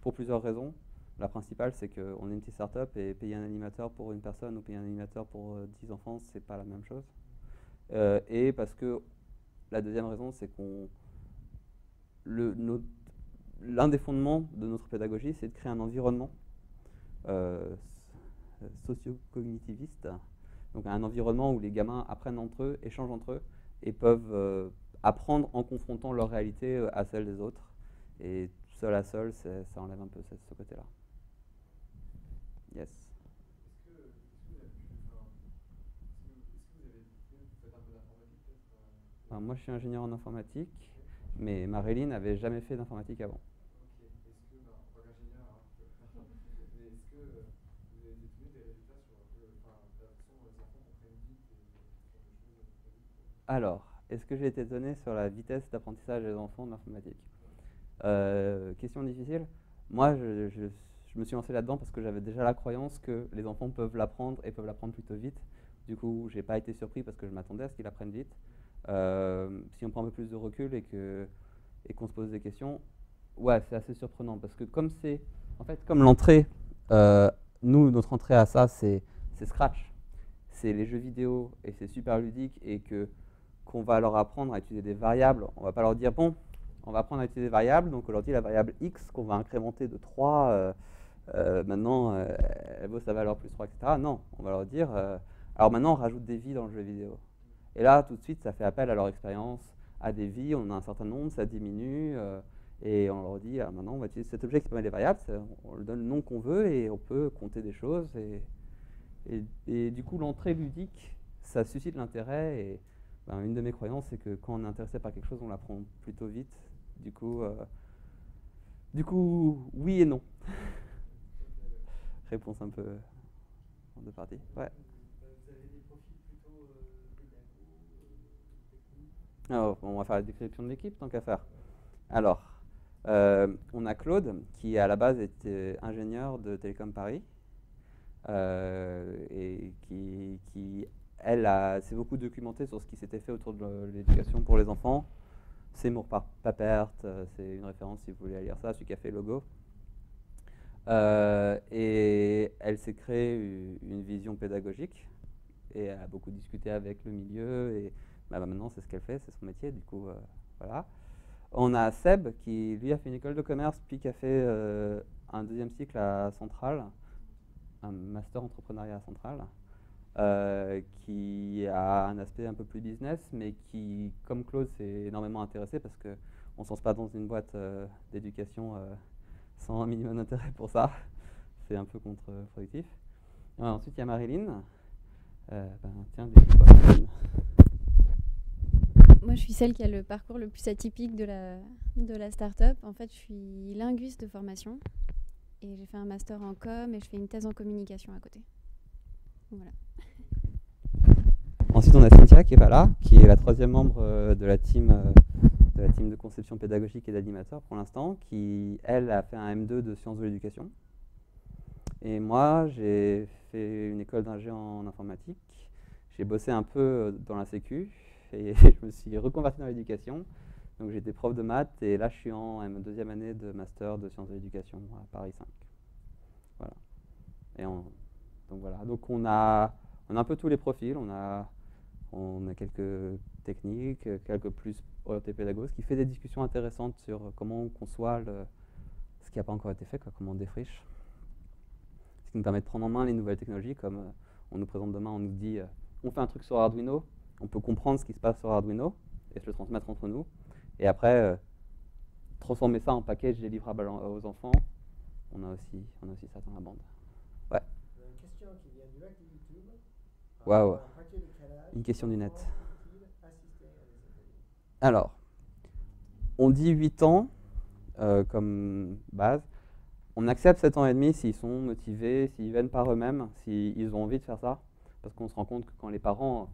pour plusieurs raisons. La principale, c'est qu'on est une petite start-up et payer un animateur pour une personne ou payer un animateur pour 10 enfants, c'est pas la même chose. Et parce que la deuxième raison, c'est qu'on l'un des fondements de notre pédagogie, c'est de créer un environnement euh, socio-cognitiviste, donc un environnement où les gamins apprennent entre eux, échangent entre eux et peuvent apprendre en confrontant leur réalité à celle des autres. Et seul à seul, ça enlève un peu ce côté-là. Yes. Alors, moi, je suis ingénieur en informatique, mais Marilyn n'avait jamais fait d'informatique avant. Alors, est-ce que j'ai été étonné sur la vitesse d'apprentissage des enfants de l'informatique? Question difficile. Moi, je me suis lancé là-dedans parce que j'avais déjà la croyance que les enfants peuvent l'apprendre et peuvent l'apprendre plutôt vite. Du coup, j'ai pas été surpris parce que je m'attendais à ce qu'ils apprennent vite. Si on prend un peu plus de recul et qu'on se pose des questions, ouais, c'est assez surprenant parce que comme l'entrée, notre entrée à ça, c'est Scratch, c'est les jeux vidéo et c'est super ludique et qu'on va leur apprendre à utiliser des variables. On va pas leur dire, bon, on va apprendre à utiliser des variables, donc on leur dit la variable x qu'on va incrémenter de 3, maintenant elle vaut sa valeur plus 3, etc. Non, on va leur dire, alors maintenant on rajoute des vies dans le jeu vidéo. Et là, tout de suite, ça fait appel à leur expérience, à des vies, on a un certain nombre, ça diminue, et on leur dit, alors maintenant on va utiliser cet objet qui permet des variables, on lui donne le nom qu'on veut et on peut compter des choses. Et du coup, l'entrée ludique, ça suscite l'intérêt. Et une de mes croyances, c'est que quand on est intéressé par quelque chose, on l'apprend plutôt vite. Du coup, oui et non. Réponse un peu en deux parties. Ouais. Vous avez des profils plutôt techniques? Alors, on va faire la description de l'équipe, tant qu'à faire. Alors, on a Claude, qui à la base était ingénieur de Télécom Paris. Et qui elle, s'est beaucoup documentée sur ce qui s'était fait autour de l'éducation pour les enfants. Seymour Papert, c'est une référence si vous voulez lire ça, celui qui a fait Logo. Et elle s'est créée une vision pédagogique et elle a beaucoup discuté avec le milieu et maintenant c'est ce qu'elle fait, c'est son métier, du coup voilà. On a Seb qui lui a fait une école de commerce puis qui a fait un deuxième cycle à Centrale, un master entrepreneuriat central, qui a un aspect un peu plus business, mais qui, comme Claude, s'est énormément intéressé parce qu'on ne se lance pas dans une boîte d'éducation sans un minimum d'intérêt pour ça. C'est un peu contre-productif. Ensuite, il y a Marilyn. Tiens, décris-toi, Marilyn. Moi, je suis celle qui a le parcours le plus atypique de la start-up. En fait, je suis linguiste de formation. Et j'ai fait un master en com et je fais une thèse en communication à côté. Voilà. Ensuite, on a Cynthia qui est pas là, qui est la troisième membre de la team de conception pédagogique et d'animateur pour l'instant, qui, elle, a fait un M2 de sciences de l'éducation. Et moi, j'ai fait une école d'ingé en informatique. J'ai bossé un peu dans la sécu et je me suis reconverti dans l'éducation. Donc j'étais prof de maths et là je suis en deuxième année de master de sciences de l'éducation à Paris 5. Voilà. Donc voilà. Donc on a un peu tous les profils. On a quelques techniques, quelques plus orientés pédagogues, ce qui fait des discussions intéressantes sur comment on conçoit ce qui n'a pas encore été fait, comment on défriche. Ce qui nous permet de prendre en main les nouvelles technologies, comme on nous présente demain, on nous dit on fait un truc sur Arduino, on peut comprendre ce qui se passe sur Arduino et se le transmettre entre nous. Et après, transformer ça en package et livrable aux enfants, on a aussi ça dans la bande. Ouais. Une question qui vient direct de YouTube. Waouh. Une question du net. Alors, on dit 8 ans comme base. On accepte 7 ans et demi s'ils sont motivés, s'ils viennent par eux-mêmes, s'ils ont envie de faire ça. Parce qu'on se rend compte que quand les parents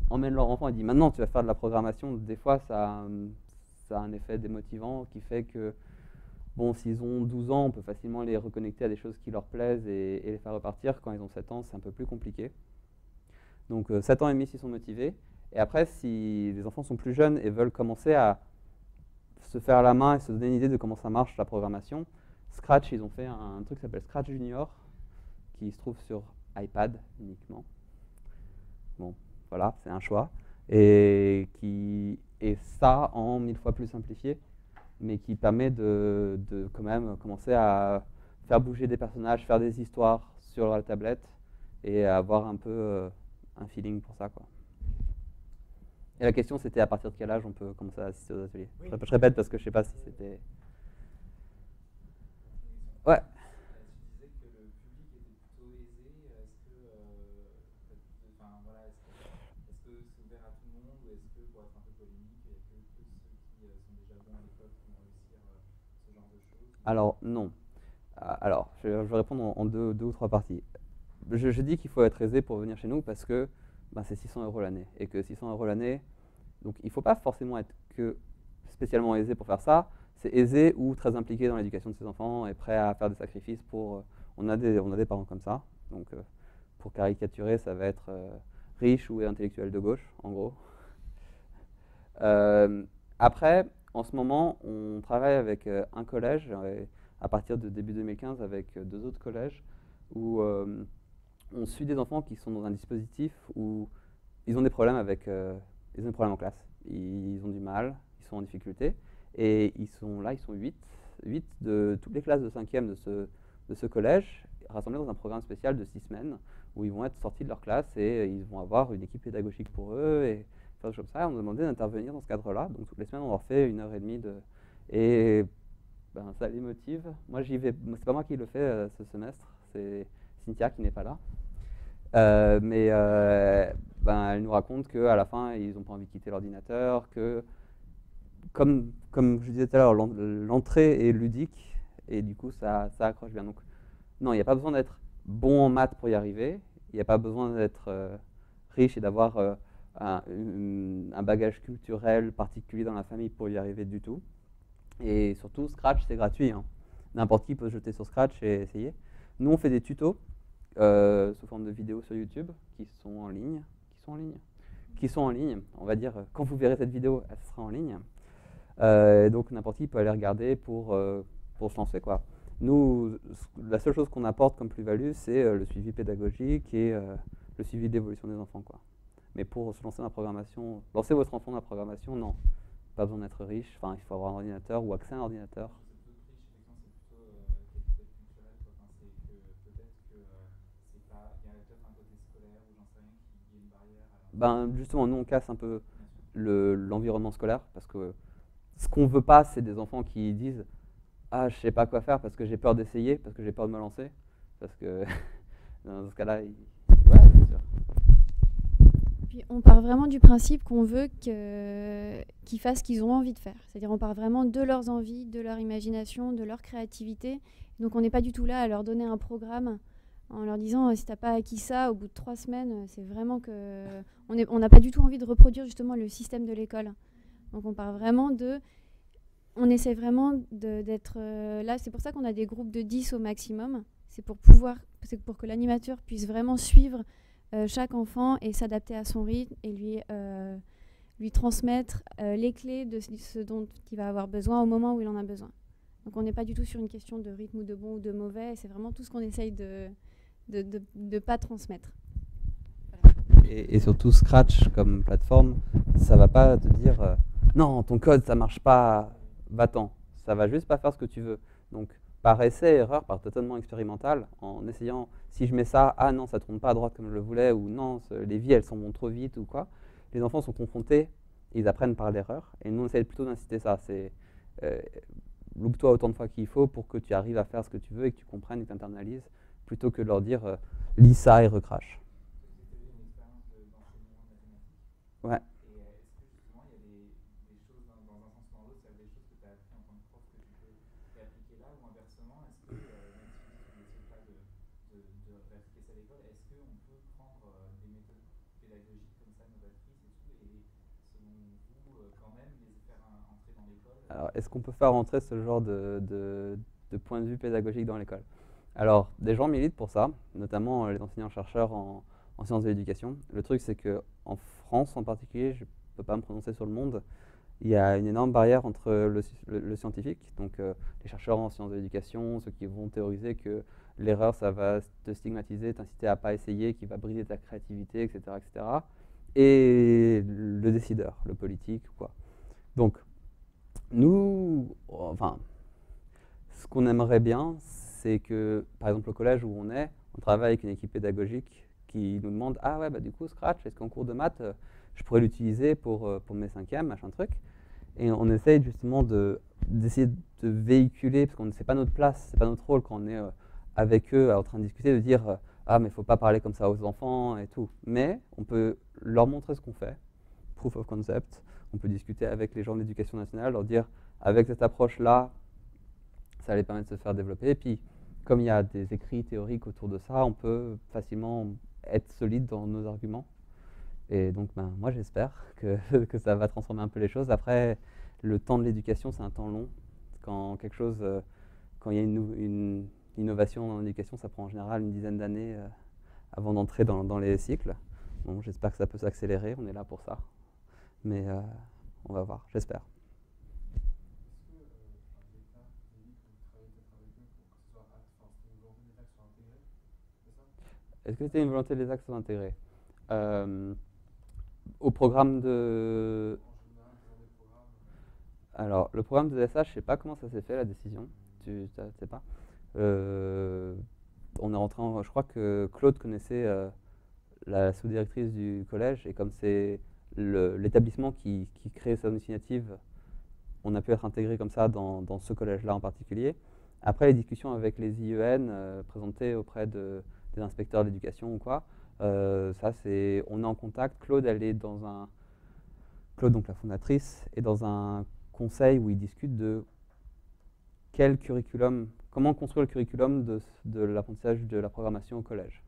emmènent leur enfant et disent maintenant tu vas faire de la programmation, des fois ça a un effet démotivant qui fait que, bon, s'ils ont 12 ans, on peut facilement les reconnecter à des choses qui leur plaisent et les faire repartir. Quand ils ont 7 ans, c'est un peu plus compliqué. Donc 7 ans et demi s'ils sont motivés. Et après, si les enfants sont plus jeunes et veulent commencer à se faire la main et se donner une idée de comment ça marche la programmation, Scratch, ils ont fait un truc qui s'appelle Scratch Junior, qui se trouve sur iPad uniquement. Bon, voilà, c'est un choix. Et qui est ça en 1000 fois plus simplifié, mais qui permet de quand même commencer à faire bouger des personnages, faire des histoires sur la tablette et avoir un peu un feeling pour ça, quoi. Et la question, c'était à partir de quel âge on peut commencer à assister aux ateliers. Oui. Je répète parce que je ne sais pas si c'était... Ouais. Tu disais que le public était plutôt aisé. Est-ce que c'est ouvert à tout le monde ou est-ce que, pour être un peu polémique, il n'y a que ceux qui sont déjà bons à l'école qui vont réussir ce genre de choses? Alors, non. Alors, je vais répondre en deux ou trois parties. Je dis qu'il faut être aisé pour venir chez nous parce que c'est 600 € l'année. Et que 600 € l'année, donc il ne faut pas forcément être que spécialement aisé pour faire ça. C'est aisé ou très impliqué dans l'éducation de ses enfants et prêt à faire des sacrifices pour... on a des parents comme ça. Donc, pour caricaturer, ça va être riche ou intellectuel de gauche, en gros. Après, en ce moment, on travaille avec un collège, à partir de début 2015, avec 2 autres collèges, où on suit des enfants qui sont dans un dispositif où ils ont des problèmes ils ont des problèmes en classe. Ils ont du mal, ils sont en difficulté, et ils sont 8 de toutes les classes de 5e de ce collège, rassemblés dans un programme spécial de 6 semaines, où ils vont être sortis de leur classe et ils vont avoir une équipe pédagogique pour eux, et faire des choses comme ça. On nous a demandé d'intervenir dans ce cadre-là, donc toutes les semaines on leur fait 1h30 et ça les motive. Moi j'y vais, c'est pas moi qui le fais ce semestre, c'est Cynthia qui n'est pas là. Elle nous raconte qu'à la fin, ils n'ont pas envie de quitter l'ordinateur, que, comme je disais tout à l'heure, l'entrée est ludique, et du coup, ça accroche bien. Donc, non, il n'y a pas besoin d'être bon en maths pour y arriver, il n'y a pas besoin d'être riche et d'avoir un bagage culturel particulier dans la famille pour y arriver du tout. Et surtout, Scratch, c'est gratuit, hein. N'importe qui peut se jeter sur Scratch et essayer. Nous, on fait des tutos sous forme de vidéos sur YouTube qui sont en ligne. On va dire, quand vous verrez cette vidéo, elle sera en ligne. Donc n'importe qui peut aller regarder pour se lancer, quoi. Nous, la seule chose qu'on apporte comme plus-value, c'est le suivi pédagogique et le suivi de l'évolution des enfants, quoi. Mais pour se lancer dans la programmation, lancer votre enfant dans la programmation, non. Pas besoin d'être riche, enfin, il faut avoir un ordinateur ou accès à un ordinateur. Justement, nous on casse un peu l'environnement scolaire parce que ce qu'on veut pas, c'est des enfants qui disent ah, je sais pas quoi faire parce que j'ai peur d'essayer, parce que j'ai peur de me lancer, parce que dans ce cas-là, ouais, bien sûr. Puis on part vraiment du principe qu'on veut qu'ils fassent ce qu'ils ont envie de faire. C'est-à-dire on part vraiment de leurs envies, de leur imagination, de leur créativité. Donc on n'est pas du tout là à leur donner un programme en leur disant si t'as pas acquis ça au bout de 3 semaines, c'est vraiment que on n'a pas du tout envie de reproduire justement le système de l'école. Donc on part vraiment on essaie vraiment d'être là. C'est pour ça qu'on a des groupes de 10 au maximum. C'est pour que l'animateur puisse vraiment suivre chaque enfant et s'adapter à son rythme et lui transmettre les clés de ce dont il va avoir besoin au moment où il en a besoin. Donc on n'est pas du tout sur une question de rythme ou de bon ou de mauvais. C'est vraiment tout ce qu'on essaye de pas transmettre. Voilà. Et surtout Scratch comme plateforme, ça va pas te dire non, ton code ça marche pas, va-t'en. Ça va juste pas faire ce que tu veux. Donc par essai-erreur, par tâtonnement expérimental, en essayant, si je mets ça, ah non, ça tourne pas à droite comme je le voulais, ou non, les vies elles s'en vont trop vite ou quoi, les enfants sont confrontés, ils apprennent par l'erreur, et nous on essaie plutôt d'inciter ça. C'est loupe-toi autant de fois qu'il faut pour que tu arrives à faire ce que tu veux et que tu comprennes et que tu internalises, plutôt que de leur dire lis ça et recrache. Ouais. Et est-ce que justement il y a des choses dans un sens ou dans l'autre, c'est-à-dire des choses que tu as appris en tant que prof que tu peux appliquer là, ou inversement, est-ce que même si vous n'essayez pas de réappliquer ça à l'école, est-ce qu'on peut prendre des méthodes pédagogiques comme ça, novatrices et tout, et selon vous, quand même, les faire entrer dans l'école? Alors, est-ce qu'on peut faire entrer ce genre de point de vue pédagogique dans l'école? Alors, des gens militent pour ça, notamment les enseignants-chercheurs en en sciences de l'éducation. Le truc, c'est qu'en France en particulier, je ne peux pas me prononcer sur le monde, il y a une énorme barrière entre le scientifique, donc les chercheurs en sciences de l'éducation, ceux qui vont théoriser que l'erreur, ça va te stigmatiser, t'inciter à ne pas essayer, qui va briser ta créativité, etc., etc., et le décideur, le politique, quoi. Donc, nous, enfin, ce qu'on aimerait bien, c'est que, par exemple, au collège où on travaille avec une équipe pédagogique qui nous demande « Ah ouais, bah du coup, Scratch, est-ce qu'en cours de maths, je pourrais l'utiliser pour mes cinquièmes, machin truc ?» Et on essaye justement d'essayer de véhiculer, parce que c'est pas notre place, c'est pas notre rôle quand on est avec eux en train de discuter, de dire ah mais il faut pas parler comme ça aux enfants et tout. Mais on peut leur montrer ce qu'on fait, proof of concept. On peut discuter avec les gens de l'éducation nationale, leur dire avec cette approche-là, ça les permet de se faire développer. Et puis comme il y a des écrits théoriques autour de ça, on peut facilement être solide dans nos arguments. Et donc, moi, j'espère que ça va transformer un peu les choses. Après, le temps de l'éducation, c'est un temps long. Quand quand il y a une innovation dans l'éducation, ça prend en général une dizaine d'années avant d'entrer dans les cycles. Bon, j'espère que ça peut s'accélérer. On est là pour ça. Mais on va voir, j'espère. Est-ce que c'était une volonté des axes soient intégrés? Au programme de... Alors, le programme de DSH, je ne sais pas comment ça s'est fait, la décision. Tu ne sais pas. On est rentré je crois que Claude connaissait la sous-directrice du collège, et comme c'est l'établissement qui crée son initiative, on a pu être intégré comme ça dans ce collège-là en particulier. Après, les discussions avec les IEN présentées auprès des inspecteurs d'éducation ou quoi, ça c'est, on est en contact. Claude, elle est Claude, donc la fondatrice, est dans un conseil où ils discutent de quel curriculum, comment construire le curriculum de l'apprentissage de la programmation au collège.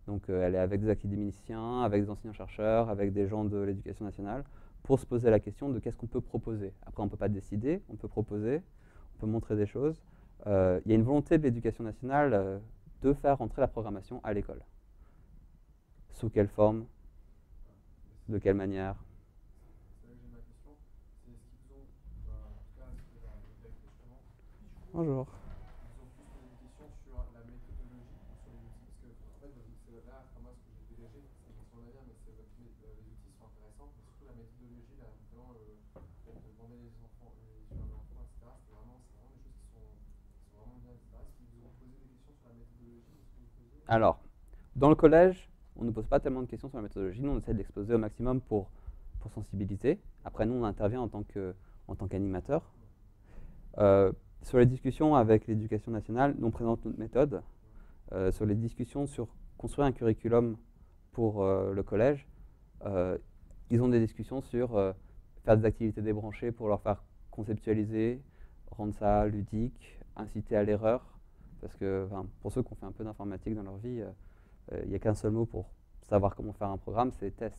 Donc elle est avec des académiciens, avec des enseignants-chercheurs, avec des gens de l'éducation nationale, pour se poser la question de qu'est-ce qu'on peut proposer. Après, on ne peut pas décider, on peut proposer, on peut montrer des choses. Il y a une volonté de l'éducation nationale de faire entrer la programmation à l'école. Sous quelle forme? De quelle manière? Bonjour. Alors, dans le collège, on ne pose pas tellement de questions sur la méthodologie. Nous, on essaie de l'exposer au maximum pour sensibiliser. Après, nous, on intervient en tant qu'animateur. Sur les discussions avec l'éducation nationale, nous, on présente notre méthode. Sur les discussions sur construire un curriculum pour le collège, ils ont des discussions sur faire des activités débranchées pour leur faire conceptualiser, rendre ça ludique, inciter à l'erreur. Parce que pour ceux qui ont fait un peu d'informatique dans leur vie, il n'y a qu'un seul mot pour savoir comment faire un programme, c'est test.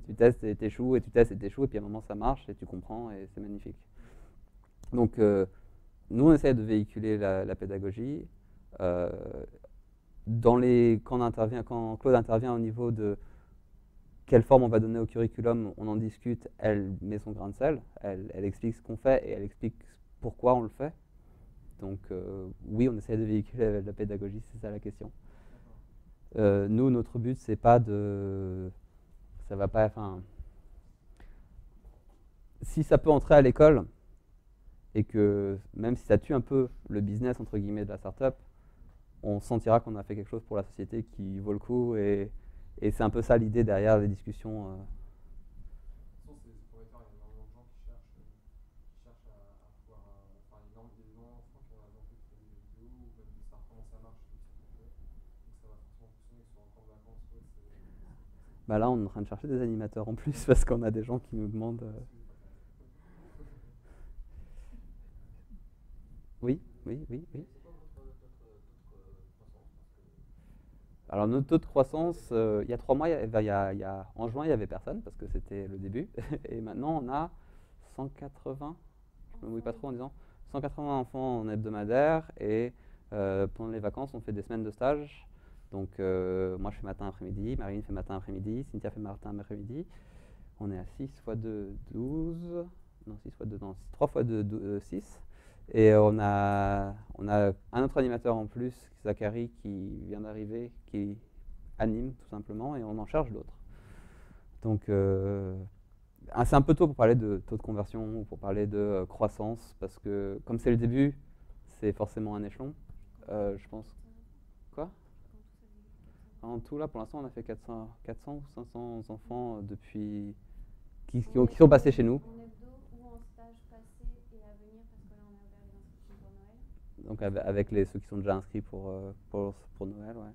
Tu testes et t'échoues, et tu testes et t'échoues, et puis à un moment ça marche, et tu comprends, et c'est magnifique. Donc, nous, on essaie de véhiculer la pédagogie. Quand Claude intervient au niveau de quelle forme on va donner au curriculum, on en discute, elle met son grain de sel, elle explique ce qu'on fait, et elle explique pourquoi on le fait. Donc oui, on essaie de véhiculer la pédagogie, c'est ça la question. Nous, notre but, c'est pas de... Ça va pas... Si ça peut entrer à l'école, et que même si ça tue un peu le business, entre guillemets, de la start-up, on sentira qu'on a fait quelque chose pour la société qui vaut le coup, et c'est un peu ça l'idée derrière les discussions. Bah là, on est en train de chercher des animateurs en plus parce qu'on a des gens qui nous demandent. Oui. Alors notre taux de croissance, il y a 3 mois, en juin, il n'y avait personne parce que c'était le début. Et maintenant, on a 180, je ne me mouille pas trop en disant, 180 enfants en hebdomadaire. Et pendant les vacances, on fait des semaines de stage. Donc moi je fais matin après-midi, Marilyn fait matin après-midi, Cynthia fait matin après-midi. On est à 6 x 2, 12. Non, 6 x 2, non, 3 x 2, 6. Et on a un autre animateur en plus, Zachary, qui vient d'arriver, qui anime tout simplement, et on en cherche d'autres. Donc c'est un peu tôt pour parler de taux de conversion ou pour parler de croissance, parce que comme c'est le début, c'est forcément un échelon. Je pense. Quoi? En tout, là, pour l'instant, on a fait 400 ou 500 enfants depuis qui sont passés chez nous. En hebdo ou en stage passé et à venir, parce que là, on a ouvert les inscriptions pour Noël. Donc avec ceux qui sont déjà inscrits pour Noël, ouais.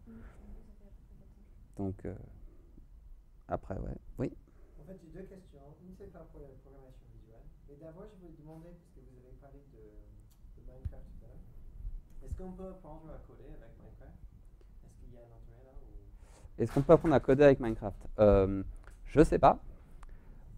Donc après, ouais. Oui. En fait, j'ai deux questions. Une, c'est par rapport à la programmation visuelle. Mais d'abord, je voulais demander, parce que vous avez parlé de Minecraft tout à l'heure, est-ce qu'on peut apprendre à coder avec Minecraft? Est-ce qu'il y a un intérêt là ou... Est-ce qu'on peut apprendre à coder avec Minecraft? Je sais pas.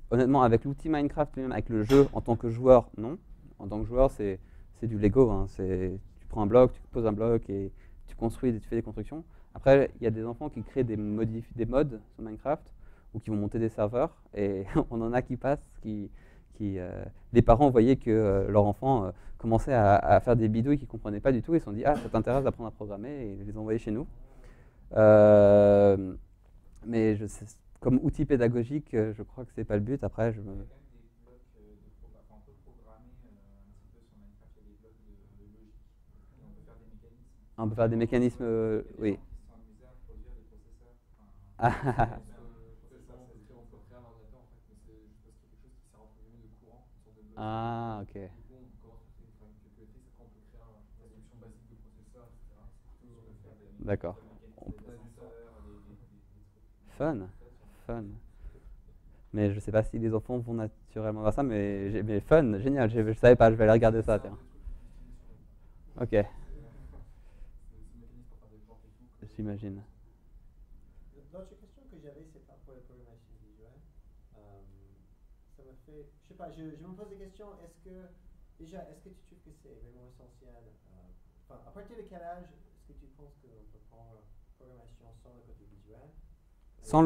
Honnêtement, avec l'outil Minecraft lui-même, avec le jeu en tant que joueur, non. En tant que joueur, c'est du Lego. Hein. Tu prends un bloc, tu poses un bloc et tu construis, tu fais des constructions. Après, il y a des enfants qui créent des mods sur Minecraft ou qui vont monter des serveurs. Et on en a qui passent, les parents voyaient que leur enfant commençait à faire des bidouilles qu'ils ne comprenaient pas du tout. Ils se sont dit, ah, ça t'intéresse d'apprendre à programmer, et ils les ont envoyés chez nous. Mais comme outil pédagogique, je crois que c'est pas le but. Après, Il y a quand même des blocs on peut programmer un petit peu sur Minecraft, il y a des blocs de logique. Et on peut faire des mécanismes. on peut faire des mécanismes, oui. Qui se sont amusés à produire des processeurs. On peut créer un ordinateur en fait, mais c'est juste parce qu'il y a quelque chose qui sert entre guillemets de courant, une sorte de bloc. Ah, ok. Du coup, on commence à faire une calculatrice, après on peut créer une instruction basique de processeur, etc. C'est tout ce qu'on peut faire. D'accord. Fun. Mais je sais pas si les enfants vont naturellement vers ça, mais fun, génial. Je savais pas, je vais aller regarder ça, tiens. Ok. J'imagine. L'autre question que j'avais, c'est par rapport à la programmation visuelle. Ça me fait, je sais pas, je me pose des questions. Est-ce que tu trouves que c'est vraiment essentiel? À partir de quel âge est-ce que tu penses qu'on peut prendre programmation sans le côté visuel? Sans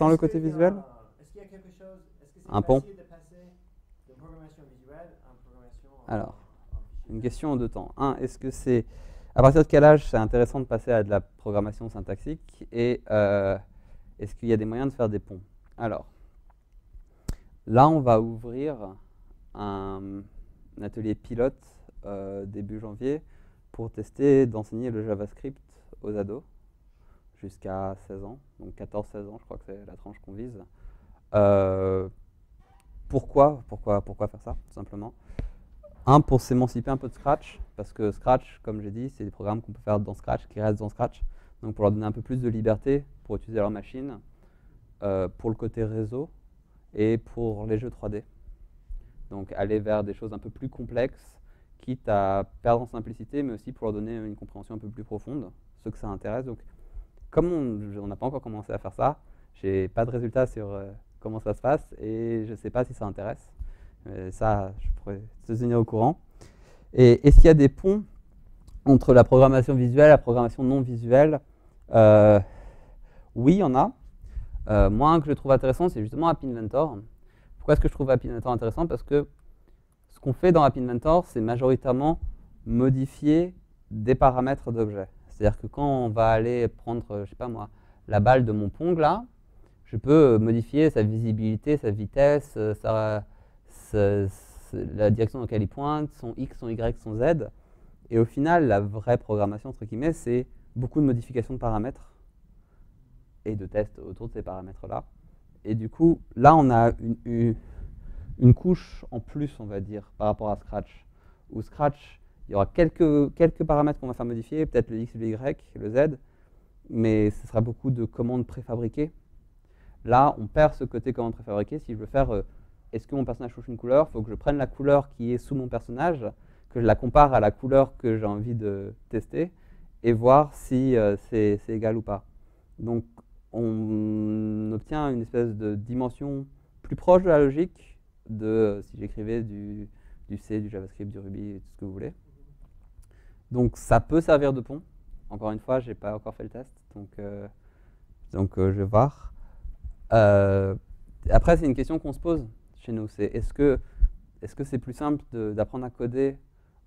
le côté visuel? Est-ce qu'il y a quelque chose? Est-ce que c'est Un pont? facile de passer de programmation visuelle à programmation Alors, fichier? une question en deux temps. Est-ce que c'est à partir de quel âge c'est intéressant de passer à de la programmation syntaxique, et est-ce qu'il y a des moyens de faire des ponts? Alors, là, on va ouvrir un atelier pilote début janvier pour tester d'enseigner le JavaScript aux ados jusqu'à 16 ans, donc 14-16 ans, je crois que c'est la tranche qu'on vise. Pourquoi faire ça, tout simplement? Pour s'émanciper un peu de Scratch, parce que Scratch, comme j'ai dit, c'est des programmes qu'on peut faire dans Scratch, qui restent dans Scratch, donc pour leur donner un peu plus de liberté pour utiliser leur machine, pour le côté réseau et pour les jeux 3D. Donc aller vers des choses un peu plus complexes, quitte à perdre en simplicité, mais aussi pour leur donner une compréhension un peu plus profonde, ceux que ça intéresse. Donc, comme on n'a pas encore commencé à faire ça, j'ai pas de résultats sur comment ça se passe, et je ne sais pas si ça intéresse. Ça, je pourrais te tenir au courant. Et est-ce qu'il y a des ponts entre la programmation visuelle et la programmation non visuelle? Oui, il y en a. Moi, un que je trouve intéressant, c'est justement App Inventor. Pourquoi est-ce que je trouve App Inventor intéressant? Parce que ce qu'on fait dans App Inventor, c'est majoritairement modifier des paramètres d'objets. C'est-à-dire que quand on va aller prendre, je sais pas moi, la balle de mon Pong là, je peux modifier sa visibilité, sa vitesse, la direction dans laquelle il pointe, son X, son Y, son Z. Et au final, la vraie programmation, entre guillemets, c'est beaucoup de modifications de paramètres et de tests autour de ces paramètres-là. Et du coup, là, on a une couche en plus, on va dire, par rapport à Scratch. Où Scratch, il y aura quelques paramètres qu'on va faire modifier, peut-être le X, le Y, le Z, mais ce sera beaucoup de commandes préfabriquées. Là, on perd ce côté commande préfabriquée. Si je veux faire, est-ce que mon personnage touche une couleur? Il faut que je prenne la couleur qui est sous mon personnage, que je la compare à la couleur que j'ai envie de tester, et voir si c'est égal ou pas. Donc, on obtient une espèce de dimension plus proche de la logique de si j'écrivais du C, du JavaScript, du Ruby, tout ce que vous voulez. Donc ça peut servir de pont. Encore une fois, j'ai pas encore fait le test, donc je vais voir. Après, c'est une question qu'on se pose chez nous. C'est est-ce que c'est plus simple d'apprendre à coder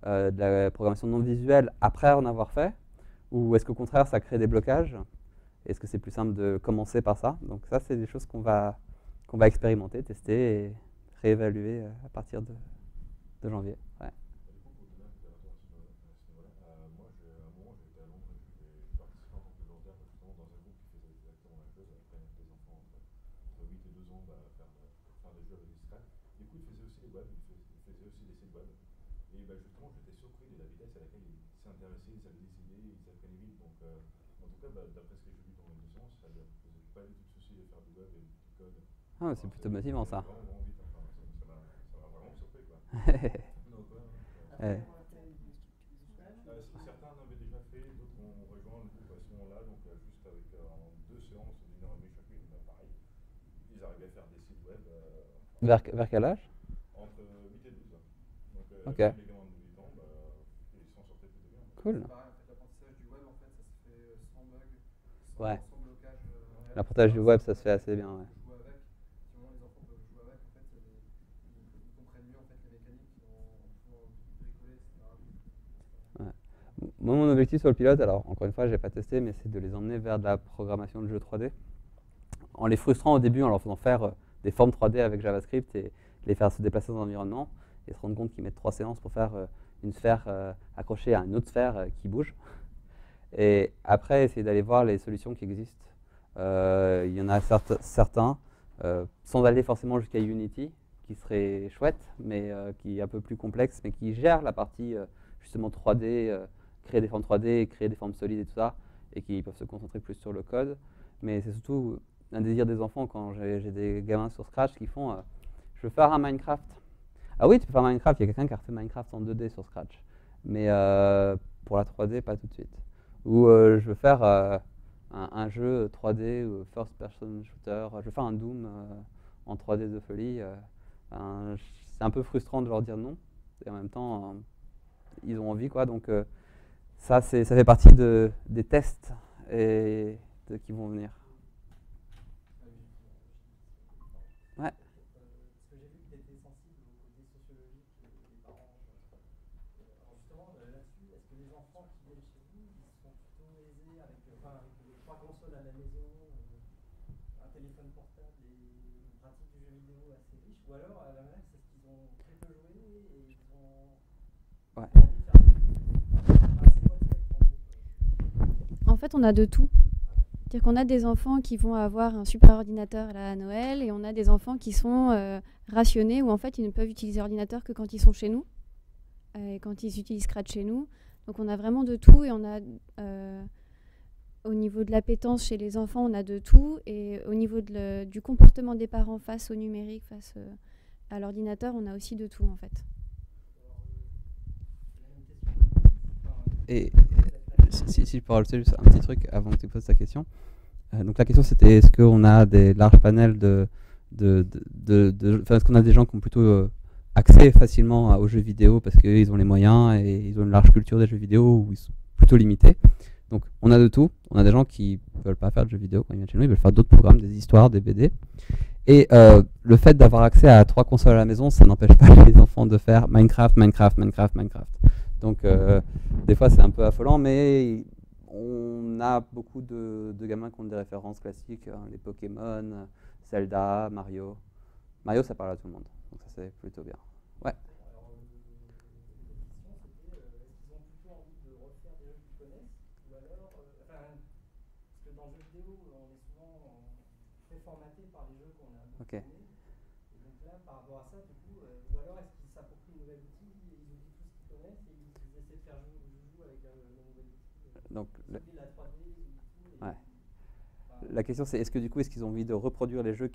de la programmation non visuelle après en avoir fait, ou est-ce qu'au contraire, ça crée des blocages? Est-ce que c'est plus simple de commencer par ça? Donc ça, c'est des choses qu'on va expérimenter, tester et réévaluer à partir de janvier. Ouais. Du coup, pour donner un petit retour à ce niveau-là, moi, à un moment, j'étais à Londres et j'ai participé en tant que volontaire justement dans un groupe qui faisait exactement la même chose, avec des enfants entre 8 et 12 ans faire des jeux avec des scripts. Du coup, ils faisaient aussi des web, ils faisaient aussi des sites web. Et justement, j'étais surpris de la vitesse à laquelle ils s'intéressaient, ils avaient des idées, ils apprenaient vite. Donc, en tout cas, d'après ce que j'ai vu dans l'émission, ça ne faisait pas du tout de souci de faire du web et du code. Ah, c'est plutôt motivant ça. Vraiment, vraiment vite. Enfin, ça m'a vraiment surpris, quoi. Donc, Ouais. certains en avaient déjà fait, d'autres ont rejoint le groupe à ce moment-là, donc juste avec en 2 séances d'une heure et demie chacune, pareil, ils arrivaient à faire des sites web Vers quel âge? entre 8 et 12 ans. Donc Ok. les gamins de 8 ans, ils s'en sortaient plutôt bien. Cool. C'est pareil, en fait, l'apprentissage du web, en fait, ça se fait sans bug, Ouais. sans blocage. L'apprentissage du web, ça se fait assez bien. Ouais. Jouer avec, si vraiment les enfants peuvent jouer avec, en fait, ils comprennent mieux en fait, les mécaniques en pouvant bricoler, etc. Moi, mon objectif sur le pilote, alors encore une fois, je n'ai pas testé, mais c'est de les emmener vers de la programmation de jeux 3D. En les frustrant au début, en leur faisant faire des formes 3D avec JavaScript et les faire se déplacer dans l'environnement et se rendre compte qu'ils mettent 3 séances pour faire une sphère accrochée à une autre sphère qui bouge. Et après, essayer d'aller voir les solutions qui existent. Il y en a certains, sans aller forcément jusqu'à Unity, qui serait chouette, mais qui est un peu plus complexe, mais qui gère la partie justement 3D, créer des formes 3D, créer des formes solides et tout ça, et qui peuvent se concentrer plus sur le code. Mais c'est surtout un désir des enfants quand j'ai des gamins sur Scratch qui font je veux faire un Minecraft. Ah oui, tu peux faire Minecraft, il y a quelqu'un qui a refait Minecraft en 2D sur Scratch. Mais pour la 3D, pas tout de suite. Ou je veux faire un jeu 3D ou first person shooter, je veux faire un Doom en 3D de folie. C'est un peu frustrant de leur dire non, et en même temps, ils ont envie, quoi. Donc ça fait partie des tests qui vont venir. Ouais. Parce que j'ai vu que tu étais sensible au côté sociologique des parents. Alors justement, là-dessus, est-ce que les enfants qui viennent chez vous, ils sont plutôt aisés avec les 3 consoles à la maison, un téléphone portable et une pratique du jeu vidéo assez riche, ou alors à l'inverse, est-ce qu'ils ont très peu joué et ils ont Ouais. envie de faire des jeux? C'est quoi le spectre en gros? En fait, on a de tout. C'est-à-dire qu'on a des enfants qui vont avoir un super ordinateur là, à Noël et on a des enfants qui sont rationnés où en fait ils ne peuvent utiliser l'ordinateur que quand ils sont chez nous et quand ils utilisent Scratch chez nous. Donc on a vraiment de tout et on a au niveau de l'appétence chez les enfants, on a de tout et au niveau du comportement des parents face au numérique, face à l'ordinateur, on a aussi de tout en fait. Et si je peux rajouter juste un petit truc avant que tu poses ta question. Donc la question c'était est-ce qu'on a des larges panels est-ce qu'on a des gens qui ont plutôt accès facilement aux jeux vidéo parce qu'ils ont les moyens et ils ont une large culture des jeux vidéo ou ils sont plutôt limités. Donc on a de tout. On a des gens qui ne veulent pas faire de jeux vidéo quand ils viennent chez nous, ils veulent faire d'autres programmes, des histoires, des BD. Et le fait d'avoir accès à 3 consoles à la maison, ça n'empêche pas les enfants de faire Minecraft. Donc des fois c'est un peu affolant, mais on a beaucoup de gamins qui ont des références classiques, les Pokémon, Zelda, Mario. Mario, ça parle à tout le monde, donc ça c'est plutôt bien. Ouais. Alors, la question c'était est-ce qu'ils ont plutôt envie de refaire des jeux qu'ils connaissent ou alors, parce que dans le jeu vidéo on est souvent très formaté par les jeux qu'on a beaucoup aimés. Et donc là par rapport à ça du coup, ou alors est-ce qu'ils s'approprient un nouvel outil, ils oublient tout ce qu'ils connaissent et ils essaient de faire jouer avec le nouvel outil. Donc, ils oublient la 3D, ils oublient tout. Ouais. La question c'est est-ce qu'ils ont envie de reproduire les jeux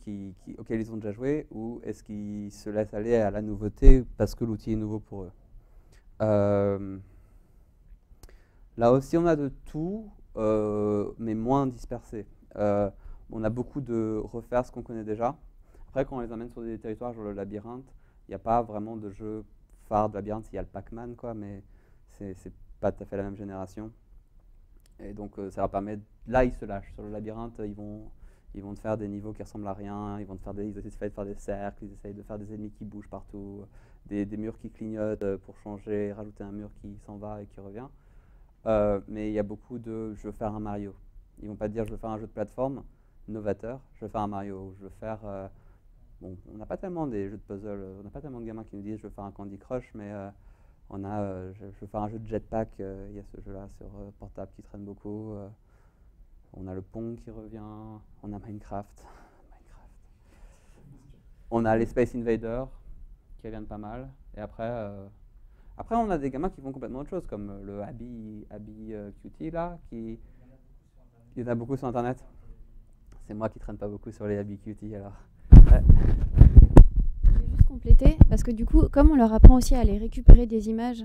auxquels ils ont déjà joué ou est-ce qu'ils se laissent aller à la nouveauté parce que l'outil est nouveau pour eux. Là aussi on a de tout, mais moins dispersé. On a beaucoup de refaire ce qu'on connaît déjà. Après quand on les amène sur des territoires genre le labyrinthe, il n'y a pas vraiment de jeu phare de labyrinthe, il y a le Pac-Man quoi, mais c'est pas tout à fait la même génération. Et donc ça leur permet, là ils se lâchent. Sur le labyrinthe, ils vont te faire des niveaux qui ressemblent à rien, ils essaient de faire des cercles, ils essayent de faire des ennemis qui bougent partout, des murs qui clignotent pour changer, rajouter un mur qui s'en va et qui revient. Mais il y a beaucoup de « je veux faire un Mario ». Ils vont pas te dire « je veux faire un jeu de plateforme novateur, je veux faire un Mario ». Je veux faire… bon, on n'a pas tellement des jeux de puzzle, on n'a pas tellement de gamins qui nous disent « je veux faire un Candy Crush », mais on a je veux faire un jeu de jetpack, il y a ce jeu-là sur portable qui traîne beaucoup. On a le Pong qui revient, on a Minecraft. On a les Space Invaders qui reviennent pas mal. Et après on a des gamins qui font complètement autre chose, comme le Abby Cutie là, il y en a beaucoup sur internet. C'est moi qui traîne pas beaucoup sur les Abby Cutie alors. Ouais. Je vais juste compléter, parce que du coup, comme on leur apprend aussi à aller récupérer des images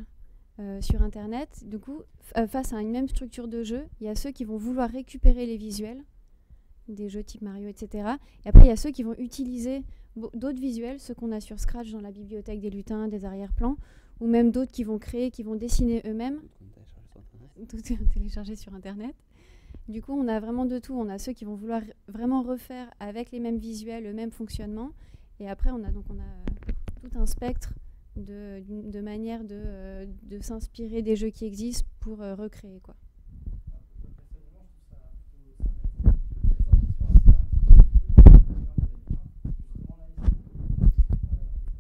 sur internet, du coup, face à une même structure de jeu, il y a ceux qui vont vouloir récupérer les visuels des jeux type Mario, etc. Et après, il y a ceux qui vont utiliser d'autres visuels, ceux qu'on a sur Scratch dans la bibliothèque des lutins, des arrière-plans, ou même d'autres qui vont créer, qui vont dessiner eux-mêmes, tout télécharger sur internet. Du coup, on a vraiment de tout. On a ceux qui vont vouloir vraiment refaire avec les mêmes visuels, le même fonctionnement. Et après, on a tout un spectre de manières de s'inspirer des jeux qui existent pour recréer, quoi.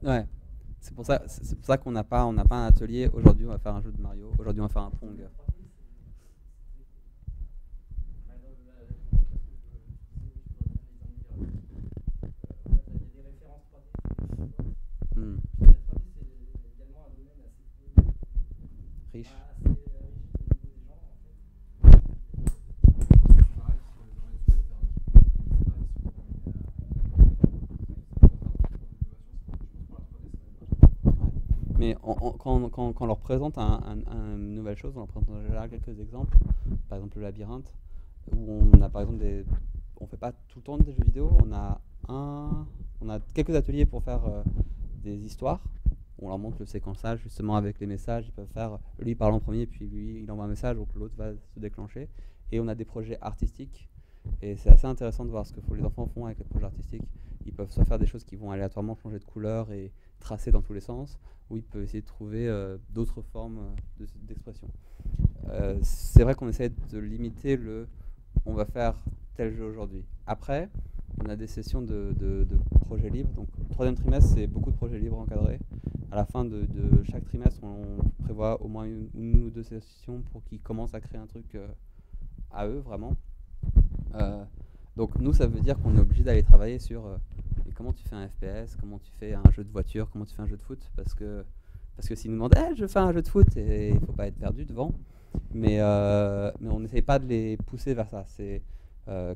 Ouais, c'est pour ça qu'on n'a pas un atelier. Aujourd'hui, on va faire un jeu de Mario. Aujourd'hui, on va faire un Pong. Riche. Mais quand on leur présente une nouvelle chose, on leur présente en général quelques exemples. Par exemple le labyrinthe, où on a par exemple on fait pas tout le temps des jeux vidéo, on a quelques ateliers pour faire des histoires. On leur montre le séquençage justement avec les messages. Ils peuvent faire, lui il parle en premier, puis lui il envoie un message, donc l'autre va se déclencher. Et on a des projets artistiques. Et c'est assez intéressant de voir ce que les enfants font avec les projets artistiques. Ils peuvent soit faire des choses qui vont aléatoirement changer de couleur et tracer dans tous les sens, ou ils peuvent essayer de trouver d'autres formes d'expression. C'est vrai qu'on essaie de limiter on va faire tel jeu aujourd'hui. Après, on a des sessions de projets libres. Donc, le troisième trimestre, c'est beaucoup de projets libres encadrés. À la fin de chaque trimestre, on prévoit au moins une ou deux sessions pour qu'ils commencent à créer un truc à eux, vraiment. Donc, nous, ça veut dire qu'on est obligé d'aller travailler sur comment tu fais un FPS, comment tu fais un jeu de voiture, comment tu fais un jeu de foot. Parce que s'ils nous demandent je fais un jeu de foot, et il ne faut pas être perdu devant. Mais on n'essaye pas de les pousser vers ça. C'est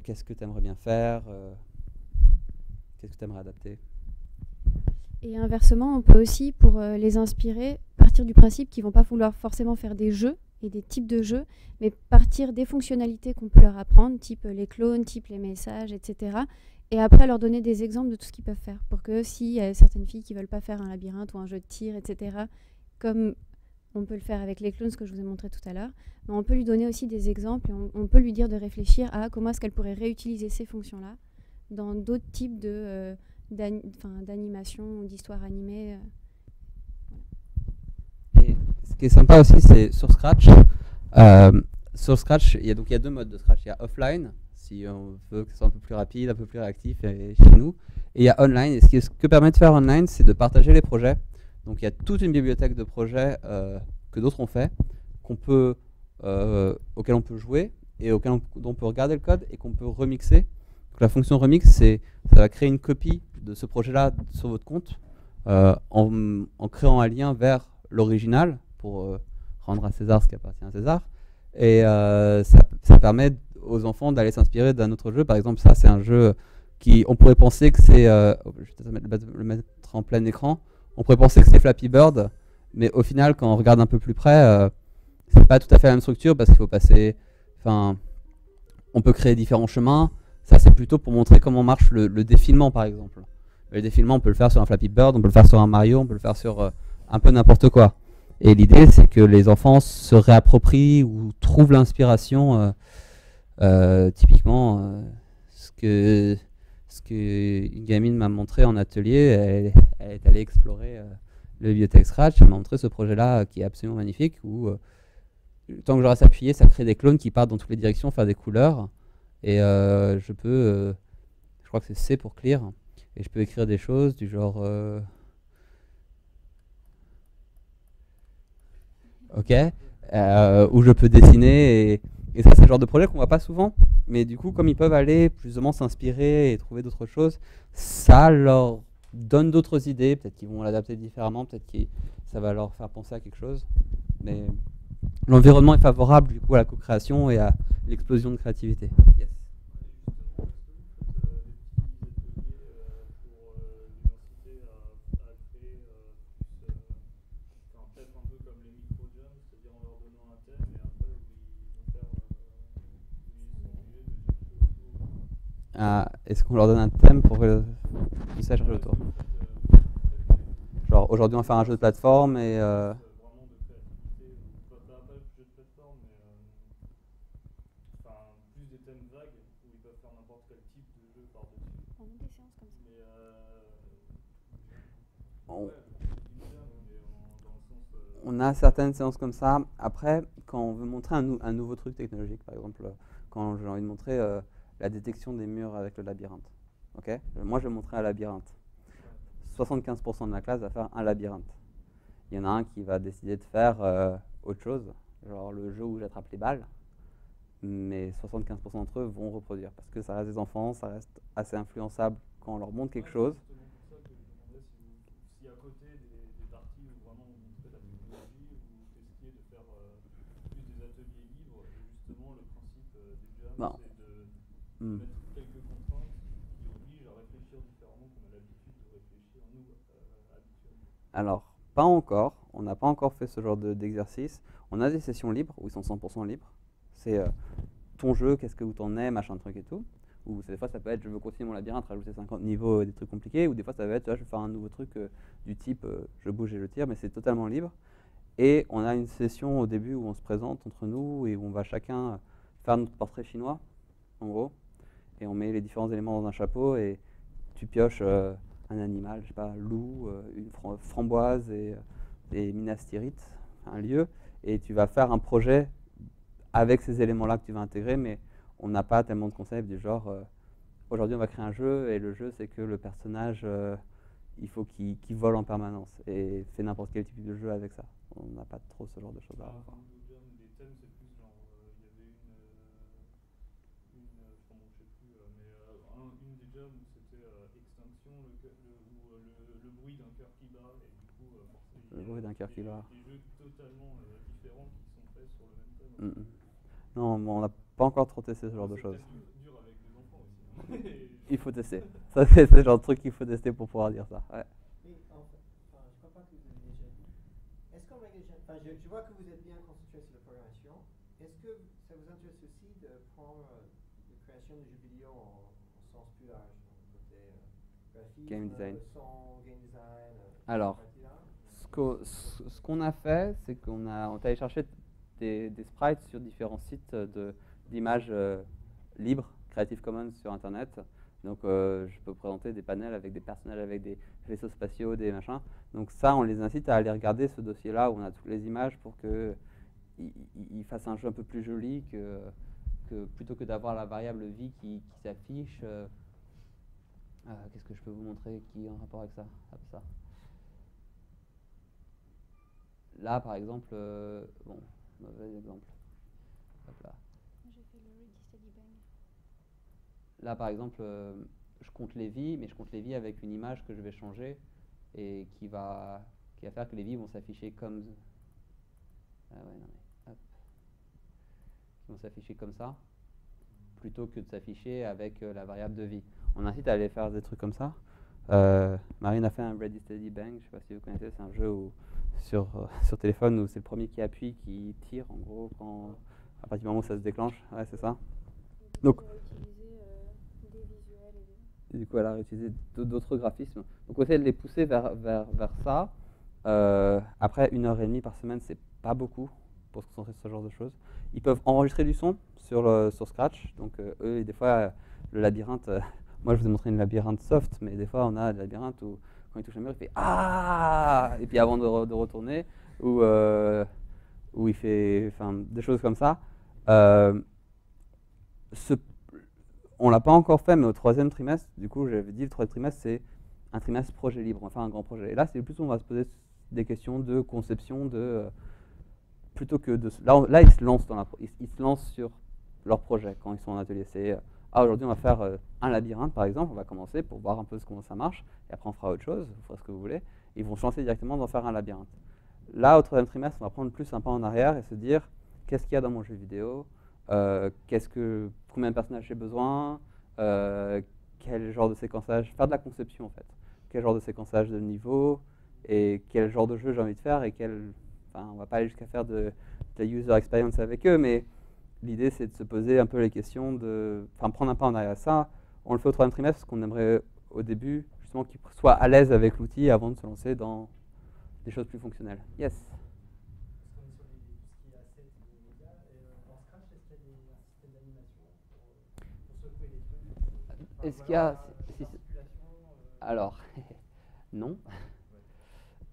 qu'est-ce que tu aimerais bien faire, qu'est-ce que tu aimerais adapter. Et inversement, on peut aussi, pour les inspirer, partir du principe qu'ils ne vont pas vouloir forcément faire des jeux et des types de jeux, mais partir des fonctionnalités qu'on peut leur apprendre, type les clones, type les messages, etc. Et après leur donner des exemples de tout ce qu'ils peuvent faire, pour que s'il y a certaines filles qui ne veulent pas faire un labyrinthe ou un jeu de tir, etc., comme on peut le faire avec les clones, ce que je vous ai montré tout à l'heure, mais on peut lui donner aussi des exemples, et on peut lui dire de réfléchir à comment est-ce qu'elle pourrait réutiliser ces fonctions-là dans d'autres types d'animation ou d'histoires animées. Et ce qui est sympa aussi, c'est sur Scratch. Sur Scratch, il y a deux modes de Scratch. Il y a offline, si on veut que ce soit un peu plus rapide, un peu plus réactif chez nous. Et il y a online. Et ce que permet de faire online, c'est de partager les projets. Donc il y a toute une bibliothèque de projets que d'autres ont fait, auxquels on peut jouer et dont on peut regarder le code et qu'on peut remixer. Donc la fonction remix, ça va créer une copie de ce projet-là sur votre compte en créant un lien vers l'original pour rendre à César ce qui appartient à César. Et ça permet aux enfants d'aller s'inspirer d'un autre jeu. Par exemple, ça c'est un jeu on pourrait penser que c'est… je vais peut-être le mettre en plein écran. On pourrait penser que c'est Flappy Bird, mais au final, quand on regarde un peu plus près, c'est pas tout à fait la même structure parce qu'il faut passer… Enfin, on peut créer différents chemins. Ça, c'est plutôt pour montrer comment marche le défilement, par exemple. Le défilement, on peut le faire sur un Flappy Bird, on peut le faire sur un Mario, on peut le faire sur un peu n'importe quoi. Et l'idée, c'est que les enfants se réapproprient ou trouvent l'inspiration. Typiquement, ce que une gamine m'a montré en atelier, elle est allée explorer le bibliothèque Scratch. Elle m'a montré ce projet-là qui est absolument magnifique, où tant que je reste appuyé, ça crée des clones qui partent dans toutes les directions, faire des couleurs. Et je peux, je crois que c'est C pour clear, et je peux écrire des choses du genre... ok, où je peux dessiner, et ça c'est le genre de projet qu'on voit pas souvent, mais du coup comme ils peuvent aller plus ou moins s'inspirer et trouver d'autres choses, ça leur donne d'autres idées, peut-être qu'ils vont l'adapter différemment, peut-être que ça va leur faire penser à quelque chose, mais l'environnement est favorable du coup à la co-création et à l'explosion de créativité. Yes. Est-ce qu'on leur donne un thème pour que ça cherche autour? Genre aujourd'hui on va faire un jeu de plateforme et on a certaines séances comme ça. Après, quand on veut montrer un nouveau truc technologique, par exemple, quand j'ai envie de montrer la détection des murs avec le labyrinthe. Okay, moi, je vais montrer un labyrinthe. 75% de la classe va faire un labyrinthe. Il y en a un qui va décider de faire autre chose, genre le jeu où j'attrape les balles, mais 75% d'entre eux vont reproduire, parce que ça reste des enfants, ça reste assez influençable quand on leur montre quelque chose. Bon. Mettre quelques contraintes qui obligent à réfléchir différemment qu'on a l'habitude de réfléchir nous habituellement. Alors, pas encore. On n'a pas encore fait ce genre d'exercice. On a des sessions libres où ils sont 100% libres. C'est ton jeu, qu'est-ce que vous t'en es, machin truc et tout. Ou des fois ça peut être je veux continuer mon labyrinthe, rajouter 50 niveaux, des trucs compliqués. Ou des fois ça va être je vais faire un nouveau truc du type je bouge et je tire, mais c'est totalement libre. Et on a une session au début où on se présente entre nous et où on va chacun faire notre portrait chinois, en gros. Et on met les différents éléments dans un chapeau et tu pioches un animal, je sais pas, loup, une framboise et Minas Tirith, un lieu, et tu vas faire un projet avec ces éléments-là que tu vas intégrer, mais on n'a pas tellement de concepts du genre aujourd'hui on va créer un jeu et le jeu c'est que le personnage il faut qu'il vole en permanence et fait n'importe quel type de jeu avec ça. On n'a pas trop ce genre de choses à voir. Le bruit d'un cœur qui bat. Des jeux totalement différents qui sont faits sur le même thème. Non, bon, on n'a pas encore trop testé ce genre de choses. C'est dur avec les enfants aussi. Il faut tester. Ça, c'est le genre de truc qu'il faut tester pour pouvoir dire ça. Ouais. Oui, je crois pas que vous avez déjà dit. Est-ce qu'on a déjà. Je vois que vous êtes bien concentré sur la programmation. Est-ce que ça vous intéresse aussi de prendre la création de jeux vidéo en sens plus large, côté graphique, game design. Son, game design. Alors. Ce qu'on a fait, c'est qu'on est allé chercher des sprites sur différents sites d'images libres, Creative Commons sur Internet. Donc je peux présenter des panels avec des personnages, avec des vaisseaux spatiaux, des machins. Donc ça, on les incite à aller regarder ce dossier-là où on a toutes les images pour qu'ils fassent un jeu un peu plus joli que plutôt que d'avoir la variable vie qui s'affiche. Qu'est-ce que je peux vous montrer qui est en rapport avec ça? Ça. Là, par exemple, bon, mauvais exemple. Hop là. J'ai fait le Ready Steady Bang. Là, par exemple, je compte les vies, mais je compte les vies avec une image que je vais changer et qui va faire que les vies vont s'afficher comme. Ah ouais, non mais, hop. Qui vont s'afficher comme ça, plutôt que de s'afficher avec la variable de vie. On incite à aller faire des trucs comme ça. Marine a fait un Ready Steady Bang, je ne sais pas si vous connaissez, c'est un jeu où sur téléphone où c'est le premier qui appuie qui tire en gros à partir du moment où ça se déclenche. Ouais, c'est ça. Donc, du coup, elle a réutilisé d'autres graphismes. Donc, on essaie de les pousser vers ça Après, 1h30 par semaine, c'est pas beaucoup pour se concentrer sur ce genre de choses. Ils peuvent enregistrer du son sur Scratch. Donc, eux, des fois, le labyrinthe, moi, je vous ai montré une labyrinthe soft, mais des fois, on a des labyrinthes où, quand il touche un mur, il fait Ah! Et puis, avant de retourner, où il fait des choses comme ça. On l'a pas encore fait, mais au 3e trimestre, du coup, j'avais dit le 3e trimestre, c'est un trimestre projet libre, on va faire un grand projet. Et là, c'est plus on va se poser des questions de conception, plutôt que de... Là, ils se lancent sur leur projet quand ils sont en atelier. C'est aujourd'hui, on va faire un labyrinthe, par exemple. On va commencer pour voir un peu comment ça marche. Et après, on fera autre chose, vous ferez ce que vous voulez. Ils vont se lancer directement dans faire un labyrinthe. Là, au 3e trimestre, on va prendre plus un pas en arrière et se dire qu'est-ce qu'il y a dans mon jeu vidéo, combien de personnages j'ai besoin, quel genre de séquençage, faire de la conception en fait, quel genre de séquençage de niveau et quel genre de jeu j'ai envie de faire et on va pas aller jusqu'à faire de la user experience avec eux, mais l'idée c'est de se poser un peu les questions, prendre un pas en arrière. Ça, on le fait au 3e trimestre parce qu'on aimerait au début justement qu'ils soient à l'aise avec l'outil avant de se lancer dans des choses plus fonctionnelles. Yes. Est-ce qu'il y a... Alors, non.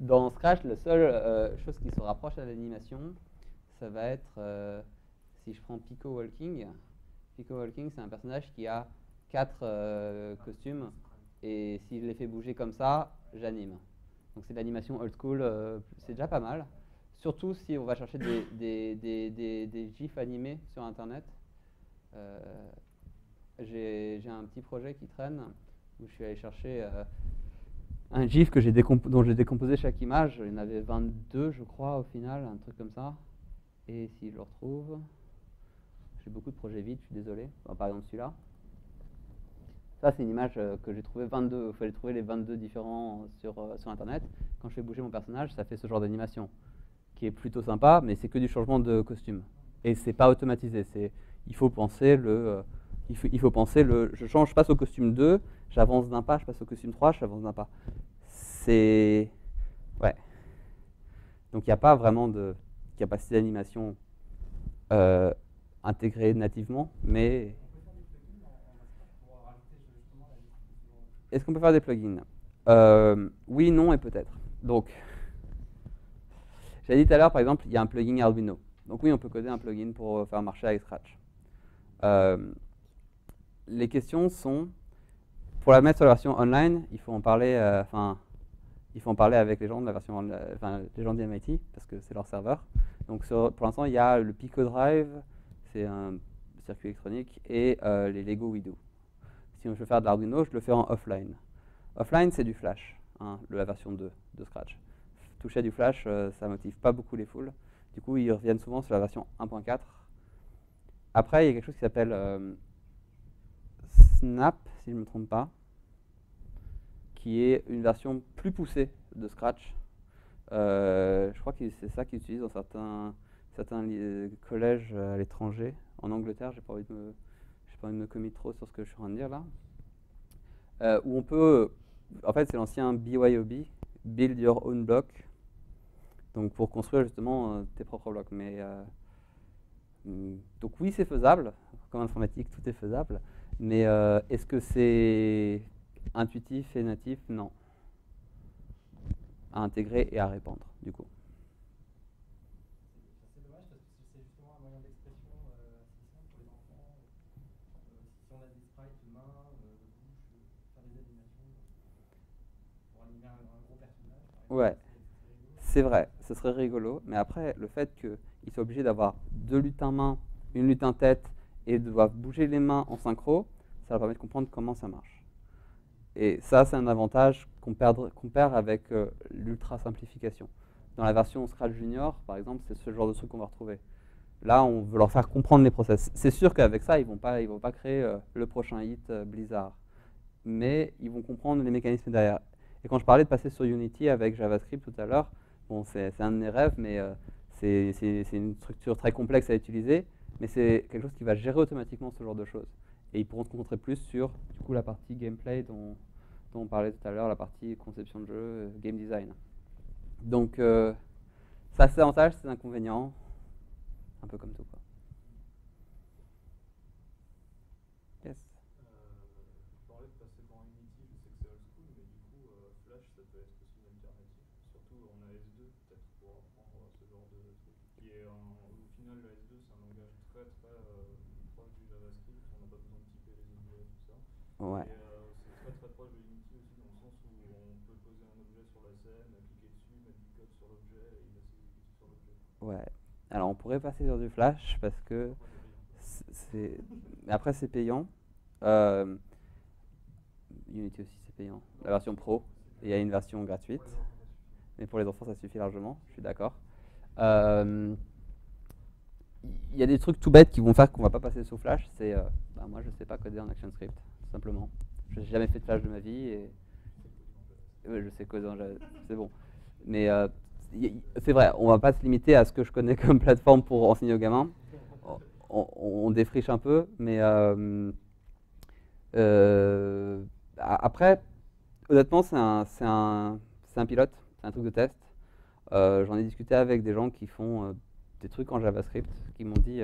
Dans Scratch, la seule chose qui se rapproche à l'animation, ça va être, si je prends Pico Walking. Pico Walking, c'est un personnage qui a 4 costumes, et si je les fais bouger comme ça, j'anime. Donc c'est de l'animation old school, c'est déjà pas mal. Surtout si on va chercher des gifs animés sur Internet. J'ai un petit projet qui traîne où je suis allé chercher un GIF dont j'ai décomposé chaque image. Il y en avait 22, je crois, au final, un truc comme ça. Et si je le retrouve, j'ai beaucoup de projets vides, je suis désolé. Par exemple, celui-là. Ça, c'est une image que j'ai trouvé 22. Il fallait trouver les 22 différents sur Internet. Quand je fais bouger mon personnage, ça fait ce genre d'animation qui est plutôt sympa, mais c'est que du changement de costume. Et c'est pas automatisé. Il faut penser je passe au costume 2, j'avance d'un pas, je passe au costume 3, j'avance d'un pas. Ouais. Donc il n'y a pas vraiment de capacité d'animation intégrée nativement, mais... Est-ce qu'on peut faire des plugins? Oui, non et peut-être. Donc, j'avais dit tout à l'heure, par exemple, il y a un plugin Arduino. Donc oui, on peut coder un plugin pour faire marcher avec Scratch. Les questions sont, pour la mettre sur la version online, il faut en parler, avec les gens de la version, les gens d'MIT, parce que c'est leur serveur. Donc pour l'instant, il y a le Pico Drive, c'est un circuit électronique, et les Lego WeDo. Si je veux faire de l'Arduino, je le fais en offline. Offline, c'est du Flash, la version 2 de Scratch. Toucher à du Flash, ça ne motive pas beaucoup les foules. Du coup, ils reviennent souvent sur la version 1.4. Après, il y a quelque chose qui s'appelle Snap, si je ne me trompe pas, qui est une version plus poussée de Scratch. Je crois que c'est ça qu'ils utilisent dans certains collèges à l'étranger. En Angleterre, j'ai pas envie de me commit trop sur ce que je suis en train de dire là. Où on peut, en fait, c'est l'ancien BYOB, Build Your Own Block. Donc pour construire justement tes propres blocs. Donc oui, c'est faisable. Comme informatique, tout est faisable. Mais est-ce que c'est intuitif et natif? Non. À intégrer et à répandre, du coup. C'est dommage parce que c'est justement un moyen d'expression assez simple pour les enfants. Si on a des sprites, mains, bouche, faire des animations pour animer un gros personnage. Ouais, c'est vrai, ce serait rigolo. Mais après, le fait qu'ils soient obligés d'avoir 2 lutins main, une lutin tête et de devoir bouger les mains en synchro, ça va permettre de comprendre comment ça marche. Et ça, c'est un avantage qu'on perd avec l'ultra simplification. Dans la version Scratch Junior, par exemple, c'est ce genre de truc qu'on va retrouver. Là, on veut leur faire comprendre les process. C'est sûr qu'avec ça, ils vont pas créer le prochain hit Blizzard. Mais ils vont comprendre les mécanismes derrière. Et quand je parlais de passer sur Unity avec JavaScript tout à l'heure, bon, c'est un de mes rêves, mais c'est une structure très complexe à utiliser. Mais c'est quelque chose qui va gérer automatiquement ce genre de choses. Et ils pourront se concentrer plus sur du coup, la partie gameplay dont on parlait tout à l'heure, la partie conception de jeu, game design. Donc, ça c'est avantage, c'est inconvénient, un peu comme tout, quoi. Yes. Je parlais de passer par Unity, je sais que c'est old school, mais du coup, Flash, ça peut être aussi une alternative. Surtout en AS2, peut-être pour apprendre ce genre de truc. Au final, le AS2, c'est un langage très très proche du JavaScript, on n'a pas besoin de typer les objets et tout ça. Ouais. Et c'est très très proche de Unity aussi, dans le sens où on peut poser un objet sur la scène, cliquer dessus, mettre du code sur l'objet et il va s'exécuter sur l'objet. Ouais. Alors, on pourrait passer sur du Flash parce que mais après, c'est payant. Unity aussi, c'est payant. La version pro, et il y a une version gratuite. Mais pour les enfants, ça suffit largement, je suis d'accord. Il y a des trucs tout bêtes qui vont faire qu'on va pas passer sous Flash. C'est, moi, je sais pas coder en ActionScript, tout simplement. Je n'ai jamais fait de Flash de ma vie et je sais coder en Java, c'est bon. Mais c'est vrai, on va pas se limiter à ce que je connais comme plateforme pour enseigner aux gamins. On défriche un peu, mais après, honnêtement, c'est un pilote, c'est un truc de test. J'en ai discuté avec des gens qui font des trucs en JavaScript, qui m'ont dit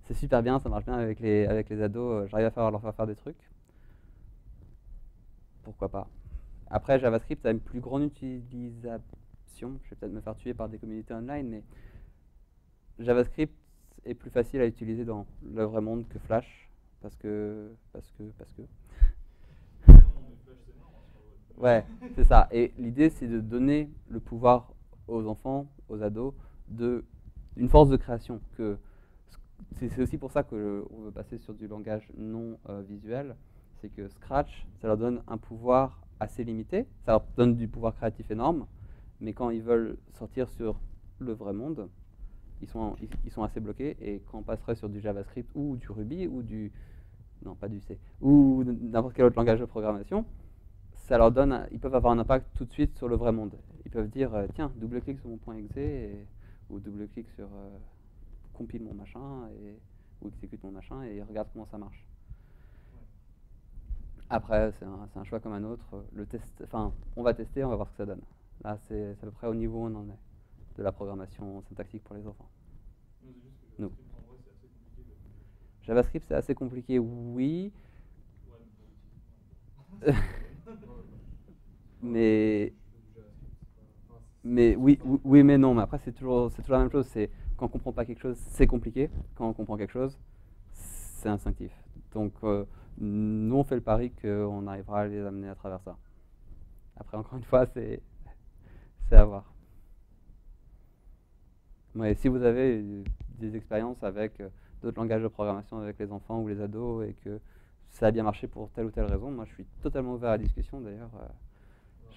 c'est super bien, ça marche bien avec les ados, j'arrive à leur faire des trucs. Pourquoi pas. Après, JavaScript a une plus grande utilisation. Je vais peut-être me faire tuer par des communautés online, mais JavaScript est plus facile à utiliser dans le vrai monde que Flash, parce que. Ouais, c'est ça. Et l'idée, c'est de donner le pouvoir aux enfants, aux ados, une force de création. C'est aussi pour ça qu'on veut passer sur du langage non visuel. C'est que Scratch, ça leur donne un pouvoir assez limité. Ça leur donne du pouvoir créatif énorme. Mais quand ils veulent sortir sur le vrai monde, ils sont assez bloqués. Et quand on passerait sur du JavaScript ou du Ruby ou non, pas du C, ou n'importe quel autre langage de programmation, ça leur donne, ils peuvent avoir un impact tout de suite sur le vrai monde. Ils peuvent dire, tiens, double-clic sur mon point .exe ou double-clic sur compile mon machin ou exécute mon machin et regarde comment ça marche. Après, c'est un choix comme un autre. On va tester, on va voir ce que ça donne. Là, c'est à peu près au niveau où on en est de la programmation syntaxique pour les enfants. Nous. JavaScript, c'est assez compliqué, oui. mais oui, mais non. Mais après, c'est toujours la même chose. C'est quand on comprend pas quelque chose, c'est compliqué. Quand on comprend quelque chose, c'est instinctif. Donc, nous, on fait le pari qu'on arrivera à les amener à travers ça. Après, encore une fois, c'est à voir. Ouais, si vous avez des expériences avec d'autres langages de programmation avec les enfants ou les ados et que ça a bien marché pour telle ou telle raison, moi je suis totalement ouvert à la discussion. D'ailleurs,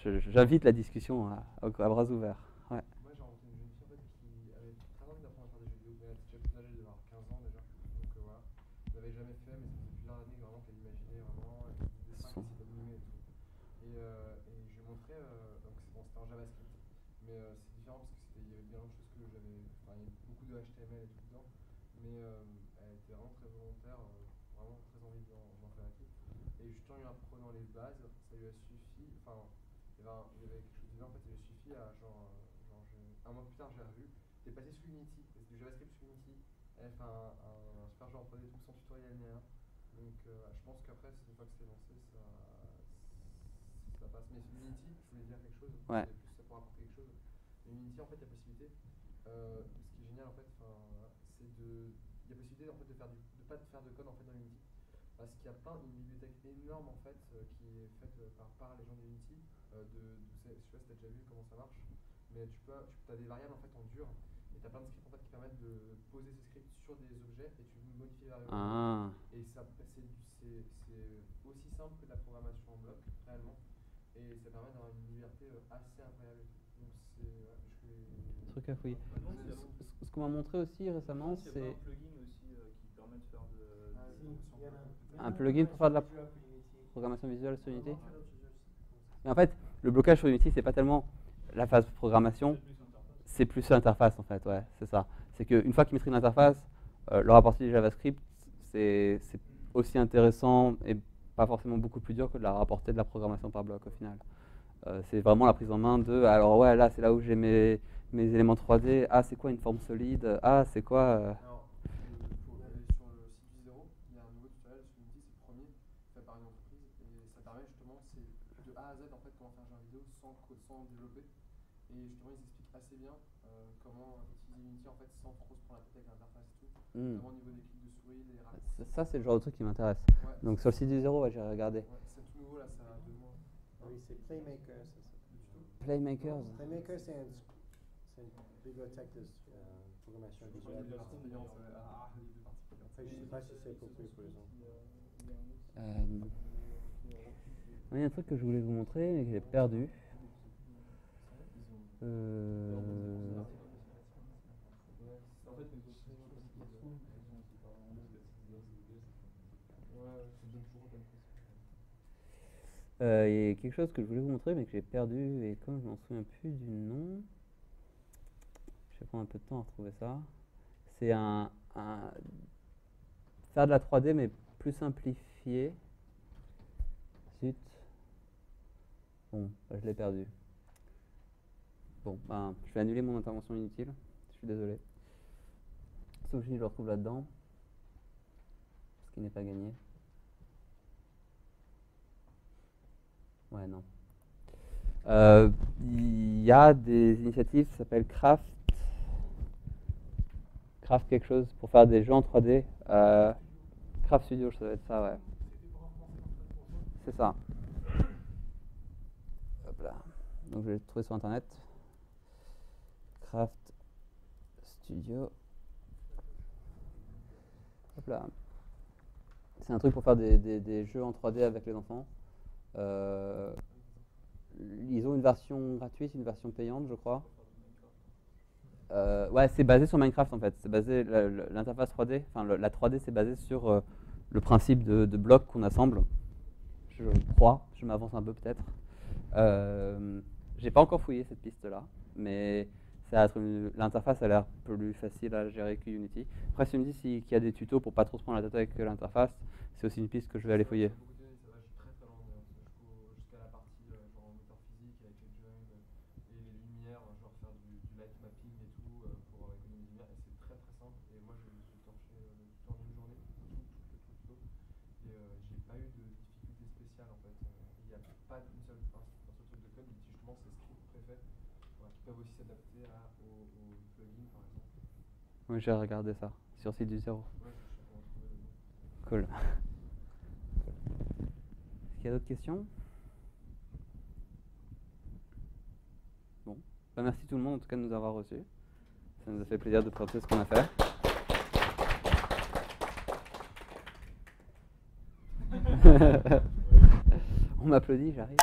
j'invite la discussion à bras ouverts. Ouais. Moi j'ai rencontré une jeune fille en fait, qui avait très envie d'apprendre à faire des jeux vidéo, mais elle était déjà plus âgée, elle devait avoir 15 ans déjà. Donc voilà, elle n'avait jamais fait, mais ça faisait plusieurs années vraiment qu'elle imaginait vraiment, elle faisait des dessins, elle s'était animée et tout. Et je lui ai montré, donc c'était en JavaScript, mais c'est différent parce qu'il y avait bien d'autres choses que j'avais, enfin il y avait beaucoup de HTML et tout dedans, mais elle était vraiment très volontaire, vraiment très envie d'en faire un truc. Et juste en lui apprenant les bases, ça lui a suffi, enfin il y avait quelque chose de bien en fait, ça lui a suffi à un mois plus tard j'ai revu, t'es passé sous Unity, c'est du JavaScript sous Unity, elle a fait un super jeu en 3D tout sans tutoriel ni rien. Donc je pense qu'après, une fois que c'est lancé, ça passe. Mais Unity, je voulais dire quelque chose, ouais. Plus ça pourra apporter quelque chose. Mais Unity, en fait, il y a possibilité, ce qui est génial en fait, c'est il y a possibilité en fait, de pas de faire de code en fait dans Unity. Parce qu'il y a une bibliothèque énorme en fait qui est faite par les gens de Unity. Je sais pas si tu as déjà vu comment ça marche, mais tu as des variables en fait en dur et tu as plein de scripts en fait, qui permettent de poser ces scripts sur des objets et tu modifies les variables. Et c'est aussi simple que de la programmation en bloc réellement et ça permet d'avoir une liberté assez incroyable. Donc c'est truc à fouiller. Ce qu'on m'a montré aussi récemment, c'est un plugin aussi qui permet de faire un plugin pour faire de la programmation visuelle sur Unity. Mais en fait, le blocage sur Unity, c'est pas tellement la phase de programmation, c'est plus l'interface en fait, ouais, c'est ça. C'est qu'une fois qu'ils maîtrisent l'interface, leur apporter du JavaScript, c'est aussi intéressant et pas forcément beaucoup plus dur que de leur apporter de la programmation par bloc au final. C'est vraiment la prise en main de, alors ouais, là c'est là où j'ai mes éléments 3D, ah c'est quoi une forme solide, ah c'est quoi... Alors, pour aller sur le site du zéro, il y a un nouveau tutoriel sur Unity, c'est le premier, fait par une entreprise, et ça permet justement, c'est de A à Z en fait comment faire un jeu vidéo sans développer. Et justement, ils expliquent assez bien comment utiliser Unity en fait sans trop se prendre la tête avec l'interface et tout, notamment au niveau des clics de souris, des raccourcis. Ça c'est le genre de truc qui m'intéresse. Ouais, Donc sur le site du zéro, ouais, j'ai regardé. ouais, c'est tout nouveau là, ça a 2 mois. Ah oui, c'est Playmaker, ça s'appelle. Playmakers. Playmaker, c'est une bibliothèque de programmation visuelle. Il y a des parties payantes, il y a des parties payantes. Après, je ne sais pas si c'est pour tous les enfants. Il y a un truc que je voulais vous montrer mais que j'ai perdu. Il y a quelque chose que je voulais vous montrer mais que j'ai perdu et comme je m'en souviens plus du nom, je vais prendre un peu de temps à retrouver ça. C'est faire de la 3D mais plus simplifié. Zut. Bon, bah, je l'ai perdu. Bon, ben, je vais annuler mon intervention inutile. Je suis désolé. Sauf si je le retrouve là-dedans. Ce qui n'est pas gagné. Ouais, non. Il y a des initiatives qui s'appellent Craft quelque chose pour faire des jeux en 3D. Craft Studio, ça doit être ça, ouais. C'est ça. Hop là. Donc je vais le trouver sur internet. Craft Studio. Hop là. C'est un truc pour faire des jeux en 3D avec les enfants. Ils ont une version gratuite, une version payante, je crois. Ouais, c'est basé sur Minecraft en fait. C'est basé l'interface 3D. Enfin, la 3D, c'est basé sur le principe de blocs qu'on assemble. Je crois. Je m'avance un peu peut-être. J'ai pas encore fouillé cette piste-là, mais l'interface a l'air plus facile à gérer que Unity. Après, sur Unity, s'il y a des tutos pour pas trop se prendre la tête avec l'interface, c'est aussi une piste que je vais aller fouiller. Jusqu'à la partie genre moteur physique avec les joints et les lumières, genre faire du light mapping et tout pour économiser lumière. Et c'est très très simple. Et moi j'ai torché le tuto en une journée, tout le tuto. Et j'ai pas eu de difficulté spéciale en fait. Il n'y a pas un seul truc de code, justement c'est script préfet. Voilà, qui peuvent aussi s'adapter aux plugins par exemple. Oui, j'ai regardé ça sur site du zéro. Ouais, je sais comment trouver le nom. Cool. Est-ce qu'il y a d'autres questions? Bon, bah, merci tout le monde en tout cas de nous avoir reçus. Ça nous a fait plaisir de présenter ce qu'on a fait. On m'applaudit, j'arrive.